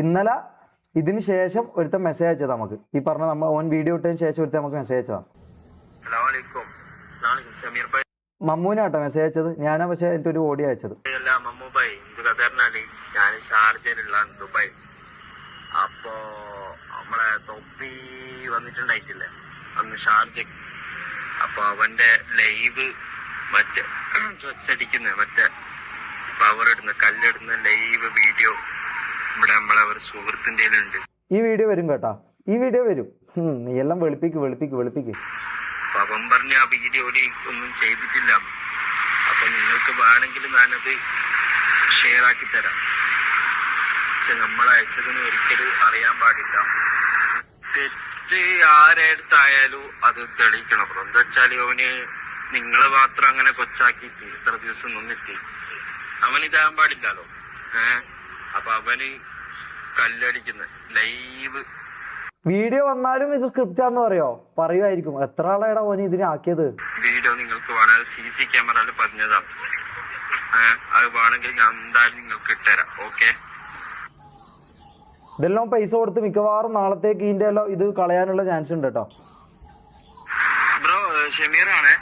ഇന്നലെ ഇതിന് ശേഷം ഒരുത്തൻ മെസ്സേജ് അയച്ചത് നമുക്ക്. ഈ പറഞ്ഞ നമ്മൾ ഓൻ വീഡിയോ ഇട്ടതിന് ശേഷം ഒരുത്തൻ നമുക്ക് മെസ്സേജ് അയച്ചതാ. മമ്മൂനാട്ടോ മെസ്സേജ് അയച്ചത്, ഞാനാ പക്ഷെ എൻ്റെ ഒരു ഓഡിയോ അയച്ചത്. ഞാൻ ഷാർജയിലുള്ള ദുബായ്. അപ്പോ നമ്മളെ തൊപ്പി വന്നിട്ടുണ്ടായിട്ടില്ലേ അന്ന് ഷാർജ. അപ്പൊ അവന്റെ ലൈവ് മറ്റേ ഡ്രഗ്സ് അടിക്കുന്ന മറ്റേ പവർ ഇടുന്ന കല്ലിടുന്ന ലൈവ് വീഡിയോ ഇവിടെ നമ്മളെ ഒരു സുഹൃത്തിന്റെ ഉണ്ട്. ഈ വീഡിയോ വരും കേട്ടാ, ഈ വീഡിയോ വരും. നീ എല്ലാം വെളുപ്പിക്ക്. അപ്പൊ അവൻ പറഞ്ഞ ആ വീഡിയോയില് ഒന്നും ചെയ്തിട്ടില്ല. അപ്പൊ നിങ്ങൾക്ക് വേണമെങ്കിൽ ഞാനത് ഷെയർ ആക്കി തരാം. പക്ഷെ നമ്മൾ അയച്ചതിന് ഒരിക്കലും അറിയാൻ പാടില്ല. തെറ്റ് ആരെടുത്തായാലും അത് തെളിയിക്കണം. എന്താ വെച്ചാല് അവന് നിങ്ങള് മാത്രം അങ്ങനെ കൊച്ചാക്കിയിട്ട് ഇത്ര ദിവസം നിന്നിട്ട് അവനിതാകാൻ പാടില്ലല്ലോ. അപ്പൊ അവന് കല്ലടിക്കുന്ന ലൈവ് വീഡിയോ വന്നാലും ഇത് സ്ക്രിപ്റ്റാന്ന് പറയുമായിരിക്കും. എത്ര ആളാണ് ഓന് ഇതിനാക്കിയത്? വീഡിയോ നിങ്ങൾക്ക് വേണമെങ്കിൽ CC ക്യാമറയിൽ പറഞ്ഞതാണ്. അത് വേണമെങ്കിൽ ഞാൻ എന്തായാലും നിങ്ങൾക്ക് ഇട്ടുതരാം. ഓക്കെ, ഇതെല്ലാം പൈസ കൊടുത്ത് മിക്കവാറും നാളത്തേക്ക് ഇതിന്റെ എല്ലാം ഇത് കളയാനുള്ള ചാൻസ് ഉണ്ട് കേട്ടോ. ബ്രോ ഷമീറാണ്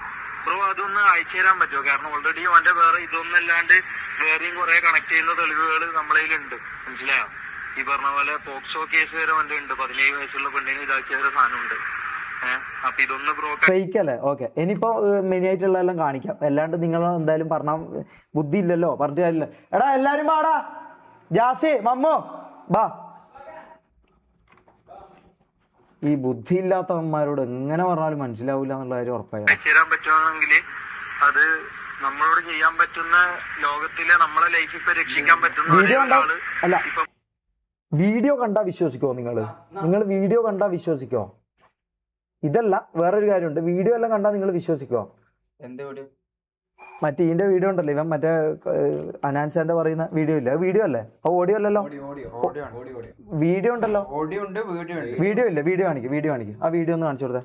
ബ്രോ, അതൊന്ന് അയച്ചു തരാൻ പറ്റുമോ? കാരണം ഓൾറെഡി അവന്റെ വേറെ ഇതൊന്നല്ലാണ്ട് വേറെയും കുറെ കണക്ട് ചെയ്യുന്ന തെളിവുകൾ നമ്മളതിലുണ്ട്. മനസ്സിലായോ? ഈ പറഞ്ഞ പോലെ പോക്സോ കേസ് വരെ അവന്റെ ഉണ്ട്. 17 വയസ്സുള്ള പെണ്ണിനെ ഇതാക്കിയ ഒരു സാധനമുണ്ട്. അപ്പൊ ഇതൊന്ന് ബ്രോ ഫേക്ക് അല്ലേ? ഓക്കെ, ഇനിയിപ്പോ മെയിൻ ആയിട്ടുള്ള എല്ലാം കാണിക്കാം. അല്ലാണ്ട് നിങ്ങൾ എന്തായാലും പറഞ്ഞ ബുദ്ധി ഇല്ലല്ലോ, പറഞ്ഞിട്ട് കാര്യമില്ല. എടാ എല്ലാരും പാടാ, ജാസി മമ്മോ ബാ. ഈ ബുദ്ധി ഇല്ലാത്തവന്മാരോട് എങ്ങനെ പറഞ്ഞാലും മനസ്സിലാവൂല എന്നുള്ള കാര്യം ഉറപ്പായി. തരാൻ പറ്റുവാണെങ്കിൽ അത് നമ്മളോട് ചെയ്യാൻ പറ്റുന്ന, ലോകത്തിലെ നമ്മളെ ലൈഫ് ഇപ്പൊ രക്ഷിക്കാൻ പറ്റുന്ന അല്ല, വീഡിയോ കണ്ടാ വിശ്വസിക്കോ? നിങ്ങൾ വീഡിയോ കണ്ടാ വിശ്വസിക്കോ? ഇതല്ല, വേറൊരു കാര്യമുണ്ട്. വീഡിയോ എല്ലാം കണ്ടാ നിങ്ങൾ വിശ്വസിക്കോ? എന്ത് വീഡിയോ? മറ്റേ ഇതിന്റെ വീഡിയോ ഉണ്ടല്ലോ, ഇവൻ മറ്റേ അനാൻസാന്റെ പറയുന്ന വീഡിയോ ഇല്ല, വീഡിയോ അല്ലേ? ഓഡിയോ അല്ലല്ലോ, വീഡിയോ ഉണ്ടല്ലോ. ഓഡിയോ ഉണ്ട്, വീഡിയോ ഉണ്ട്. വീഡിയോ ഇല്ല, വീഡിയോ കാണിക്കും. ആ വീഡിയോ ഒന്ന് കാണിച്ചു കൊടുത്തേ.